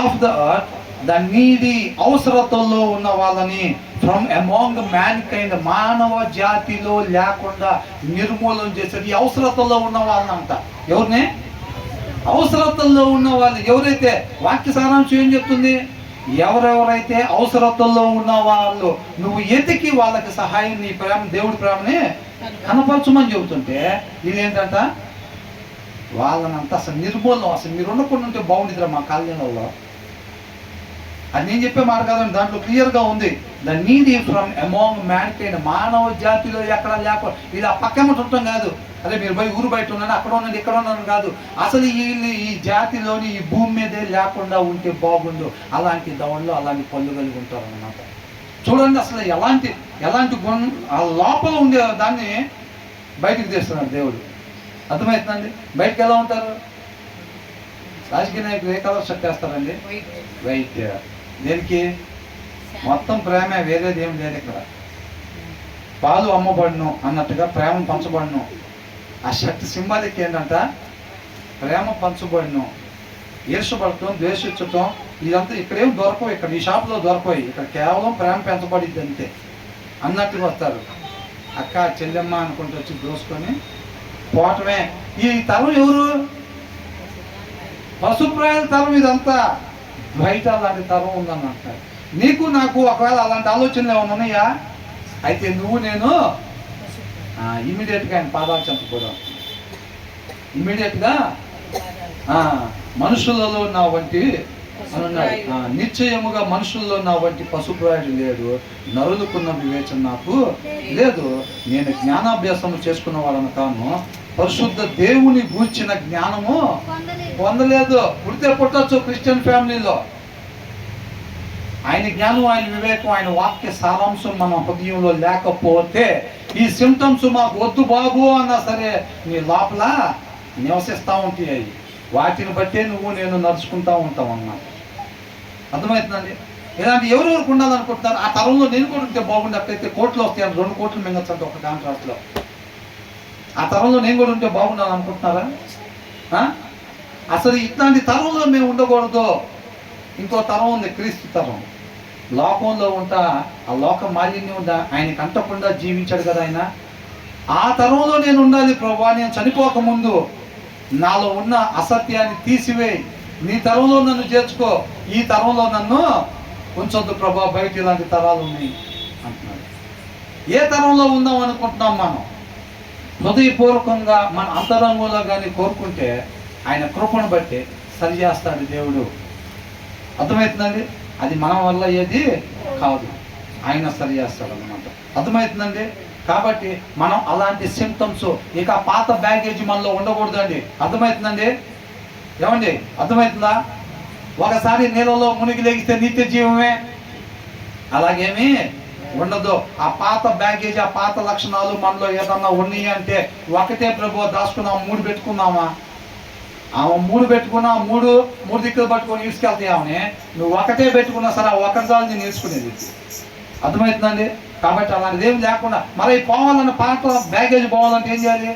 off the earth, the needy, అవసరతల్లో ఉన్న వాళ్ళని, ఫ్రమ్ అమాంగ్ మ్యాన్ కైండ్, మానవ జాతిలో లేకుండా నిర్మూలన చేసేది. అవసరతల్లో ఉన్న వాళ్ళని అంట. ఎవరిని? అవసరతల్లో ఉన్న వాళ్ళు. ఎవరైతే, వాక్య సారాంశం ఏం చెప్తుంది, ఎవరెవరైతే అవసరతల్లో ఉన్న వాళ్ళు నువ్వు ఎతికి వాళ్ళకి సహాయం, నీ ప్రేమ, దేవుడి ప్రేమని కనపరచమని చెబుతుంటే, ఇదేంటంట, వాళ్ళనంతా అసలు నిర్మూలనం. అసలు మీరు ఉండకుండా ఉంటే బాగుండిద్దిరా మా కాలనీలలో. అది నేను చెప్పే మాట కాదండి, దాంట్లో క్లియర్గా ఉంది. The needy from among man kind, మానవ జాతిలో ఎక్కడ లేకుండా. ఇది ఆ పక్కన ఉండటం కాదు, అదే మీరు పోయి ఊరు బయట ఉన్నాను, అక్కడ ఉన్నది, ఇక్కడ ఉన్నాను కాదు. అసలు వీళ్ళు ఈ జాతిలోని, ఈ భూమి మీదే లేకుండా ఉంటే బాగుండు. అలాంటి దవళ్ళు, అలాంటి పళ్ళు కలిగి ఉంటారు అన్నమాట. చూడండి అసలు ఎలాంటి గుణం ఆ లోపల ఉండే దాన్ని బయటికి తీస్తున్నాడు దేవుడు. అర్థమవుతుందండి? బయటకు ఎలా ఉంటారు రాజకీయ నాయకులు? ఏ కలర్ షర్ట్ వేస్తారండి? వైట్. దేనికి? మొత్తం ప్రేమే, వేరేది ఏం లేదు ఇక్కడ. పాలు అమ్మబడును అన్నట్టుగా ప్రేమ పంచబడును. ఆ షర్ట్ సింబాలిక్ ఏంటంట, ప్రేమ పంచబడును. ఈర్షపడటం, ద్వేషించటం, ఇదంతా ఇక్కడేం దొరకవు. ఇక్కడ ఈ షాప్లో దొరకవు. ఇక్కడ కేవలం ప్రేమ పెంచబడిద్ది అంతే అన్నట్టుగా వస్తారు. అక్క చెల్లెమ్మ అనుకుంటూ వచ్చి దోసుకొని పోవటమే. ఈ తరం ఎవరు? పశుప్రాయాల తరం ఇదంతా. బయట అలాంటి తరం ఉందని అంటారు. నీకు నాకు ఒకవేళ అలాంటి ఆలోచనలు ఏమైనా ఉన్నాయా? అయితే నువ్వు నేను ఇమీడియట్గా ఆయన పాదాలు చెంపకూడదు. ఇమీడియట్గా మనుషులలో ఉన్న వంటి అని ఉన్నాడు. నిశ్చయముగా మనుషుల్లో నా వంటి పశుప్రాయుడు లేడు, నరులకున్న వివేచన నాకు లేదు. నేను జ్ఞానాభ్యాసము చేసుకున్న వాళ్ళని కాను, పరిశుద్ధ దేవుని గూర్చిన జ్ఞానము పొందలేదు. పుడితే పుట్టచ్చు క్రిస్టియన్ ఫ్యామిలీలో. ఆయన జ్ఞానం, ఆయన వివేకం, ఆయన వాక్య సారాంశం మన హృదయంలో లేకపోతే ఈ సిమ్టమ్స్ మాకు వద్దు బాబు అన్నా సరే నీ లోపల నివసిస్తూ ఉంటాయి. వాటిని బట్టే నువ్వు నేను నడుచుకుంటూ ఉంటావు అన్నమాట. అర్థమవుతుందండి? ఇలాంటి ఎవరెవరికి ఉండాలనుకుంటున్నారు? ఆ తరంలో నేను కూడా ఉంటే బాగుండే. అట్లయితే కోట్లు వస్తాయి, 2 కోట్లు మింగచ్చంటే ఒక కాంట్రాక్ట్లో. ఆ తరంలో నేను కూడా ఉంటే బాగుండాలి అనుకుంటున్నారా? అసలు ఇట్లాంటి తరంలో మేము ఉండకూడదు. ఇంకో తరం ఉంది, క్రీస్తు తరం. లోకంలో ఉంటా ఆ లోక మాలిన్యం ఉందా, ఆయనకి అంటకుండా జీవించాడు కదా ఆయన. ఆ తరంలో నేను ఉండాలి ప్రభువా, నేను చనిపోకముందు నాలో ఉన్న అసత్యాన్ని తీసివేయి, నీ తరంలో నన్ను చేర్చుకో, ఈ తరంలో నన్ను ఉంచొద్దు ప్రభా, బయట ఇలాంటి తరాలు ఉన్నాయి అంటున్నాడు. ఏ తరంలో ఉందాం అనుకుంటున్నాం మనం? హృదయపూర్వకంగా మన అంతరంగంలో కానీ కోరుకుంటే ఆయన కృపను బట్టి సరి చేస్తాడు దేవుడు. అర్థమవుతుందండి? అది మన వల్ల ఏది కాదు, ఆయన సరి చేస్తాడు అన్నమాట. అర్థమవుతుందండి? కాబట్టి మనం అలాంటి సిమ్టమ్స్, ఇక పాత బ్యాగేజ్ మనలో ఉండకూడదండి. అర్థమవుతుందండి? ఏమండి, అర్థమవుతుందా? ఒకసారి నీళ్ళలో మునిగి లేగిస్తే నిత్య జీవమే, అలాగేమీ ఉండదు. ఆ పాత బ్యాగేజ్, ఆ పాత లక్షణాలు మనలో ఏదన్నా ఉన్నాయి అంటే ఒకటే ప్రభు దాచుకున్నాం, 3 పెట్టుకున్నామా? ఆమె 3 పెట్టుకున్నా, మూడు దిక్కులు పట్టుకొని తీసుకెళ్తాయని, నువ్వు ఒకటే పెట్టుకున్నా సరే ఆ ఒకటి చాలు నేను నేర్చుకునేది. అర్థమవుతుందండి? కాబట్టి అలాంటిది ఏం లేకుండా మరి పోవాలన్న పాత బ్యాగేజ్ పోవాలంటే ఏం చేయాలి?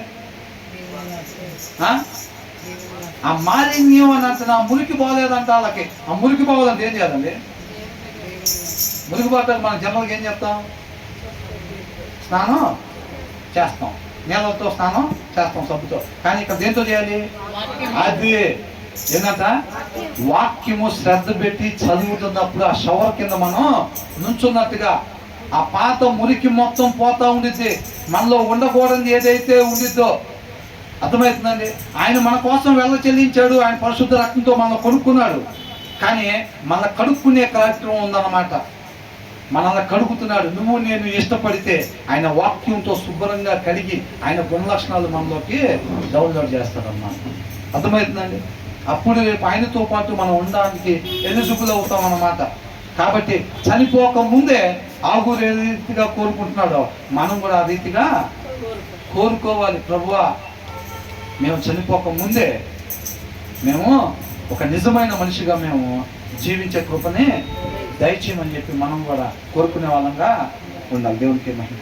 ఆ మాలిన్యం అని అంటే, నా మురికి పోలేదంట వాళ్ళకి. ఆ మురికి పోవాలంటే ఏం చేయాలండి? మురికి పోతానికి మనం జనరల్గా ఏం చెప్తాం? స్నానం చేస్తాం, నీళ్ళతో స్నానం చేస్తాం సబ్బుతో. కానీ ఇక్కడ దేంతో చేయాలి? అది ఏంటంట, వాక్యము శ్రద్ధ పెట్టి చదువుతున్నప్పుడు ఆ షవర్ కింద మనం నుంచున్నట్టుగా ఆ పాత మురికి మొత్తం పోతా ఉండిద్ది. మనలో ఉండకూడదు ఏదైతే ఉండిద్దో. అర్థమవుతుందండి? ఆయన మన కోసం వెళ్ళ చెల్లించాడు, ఆయన పరిశుద్ధ రక్తంతో మనం కొనుక్కున్నాడు. కానీ మన కడుక్కునే కార్యక్రమం ఉందన్నమాట. మనల్ని కడుగుతున్నాడు. నువ్వు నేను ఇష్టపడితే ఆయన వాక్యంతో శుభ్రంగా కడిగి ఆయన గుణలక్షణాలు మనలోకి డౌన్లోడ్ చేస్తాడన్నమాట. అర్థమవుతుందండి? అప్పుడు రేపు ఆయనతో పాటు మనం ఉండడానికి ఎలిజిబుల్ అవుతాం అన్నమాట. కాబట్టి చనిపోక ముందే ఆగురు ఏ రీతిగా కోరుకుంటున్నాడో మనం కూడా ఆ రీతిగా కోరుకోవాలి. ప్రభువా, మేము చనిపోక ముందే మేము ఒక నిజమైన మనిషిగా మేము జీవించే కృపని దయచేయమని చెప్పి మనం కూడా కోరుకునే వాళ్ళంగా ఉండాలి. దేవునికి మహిమ.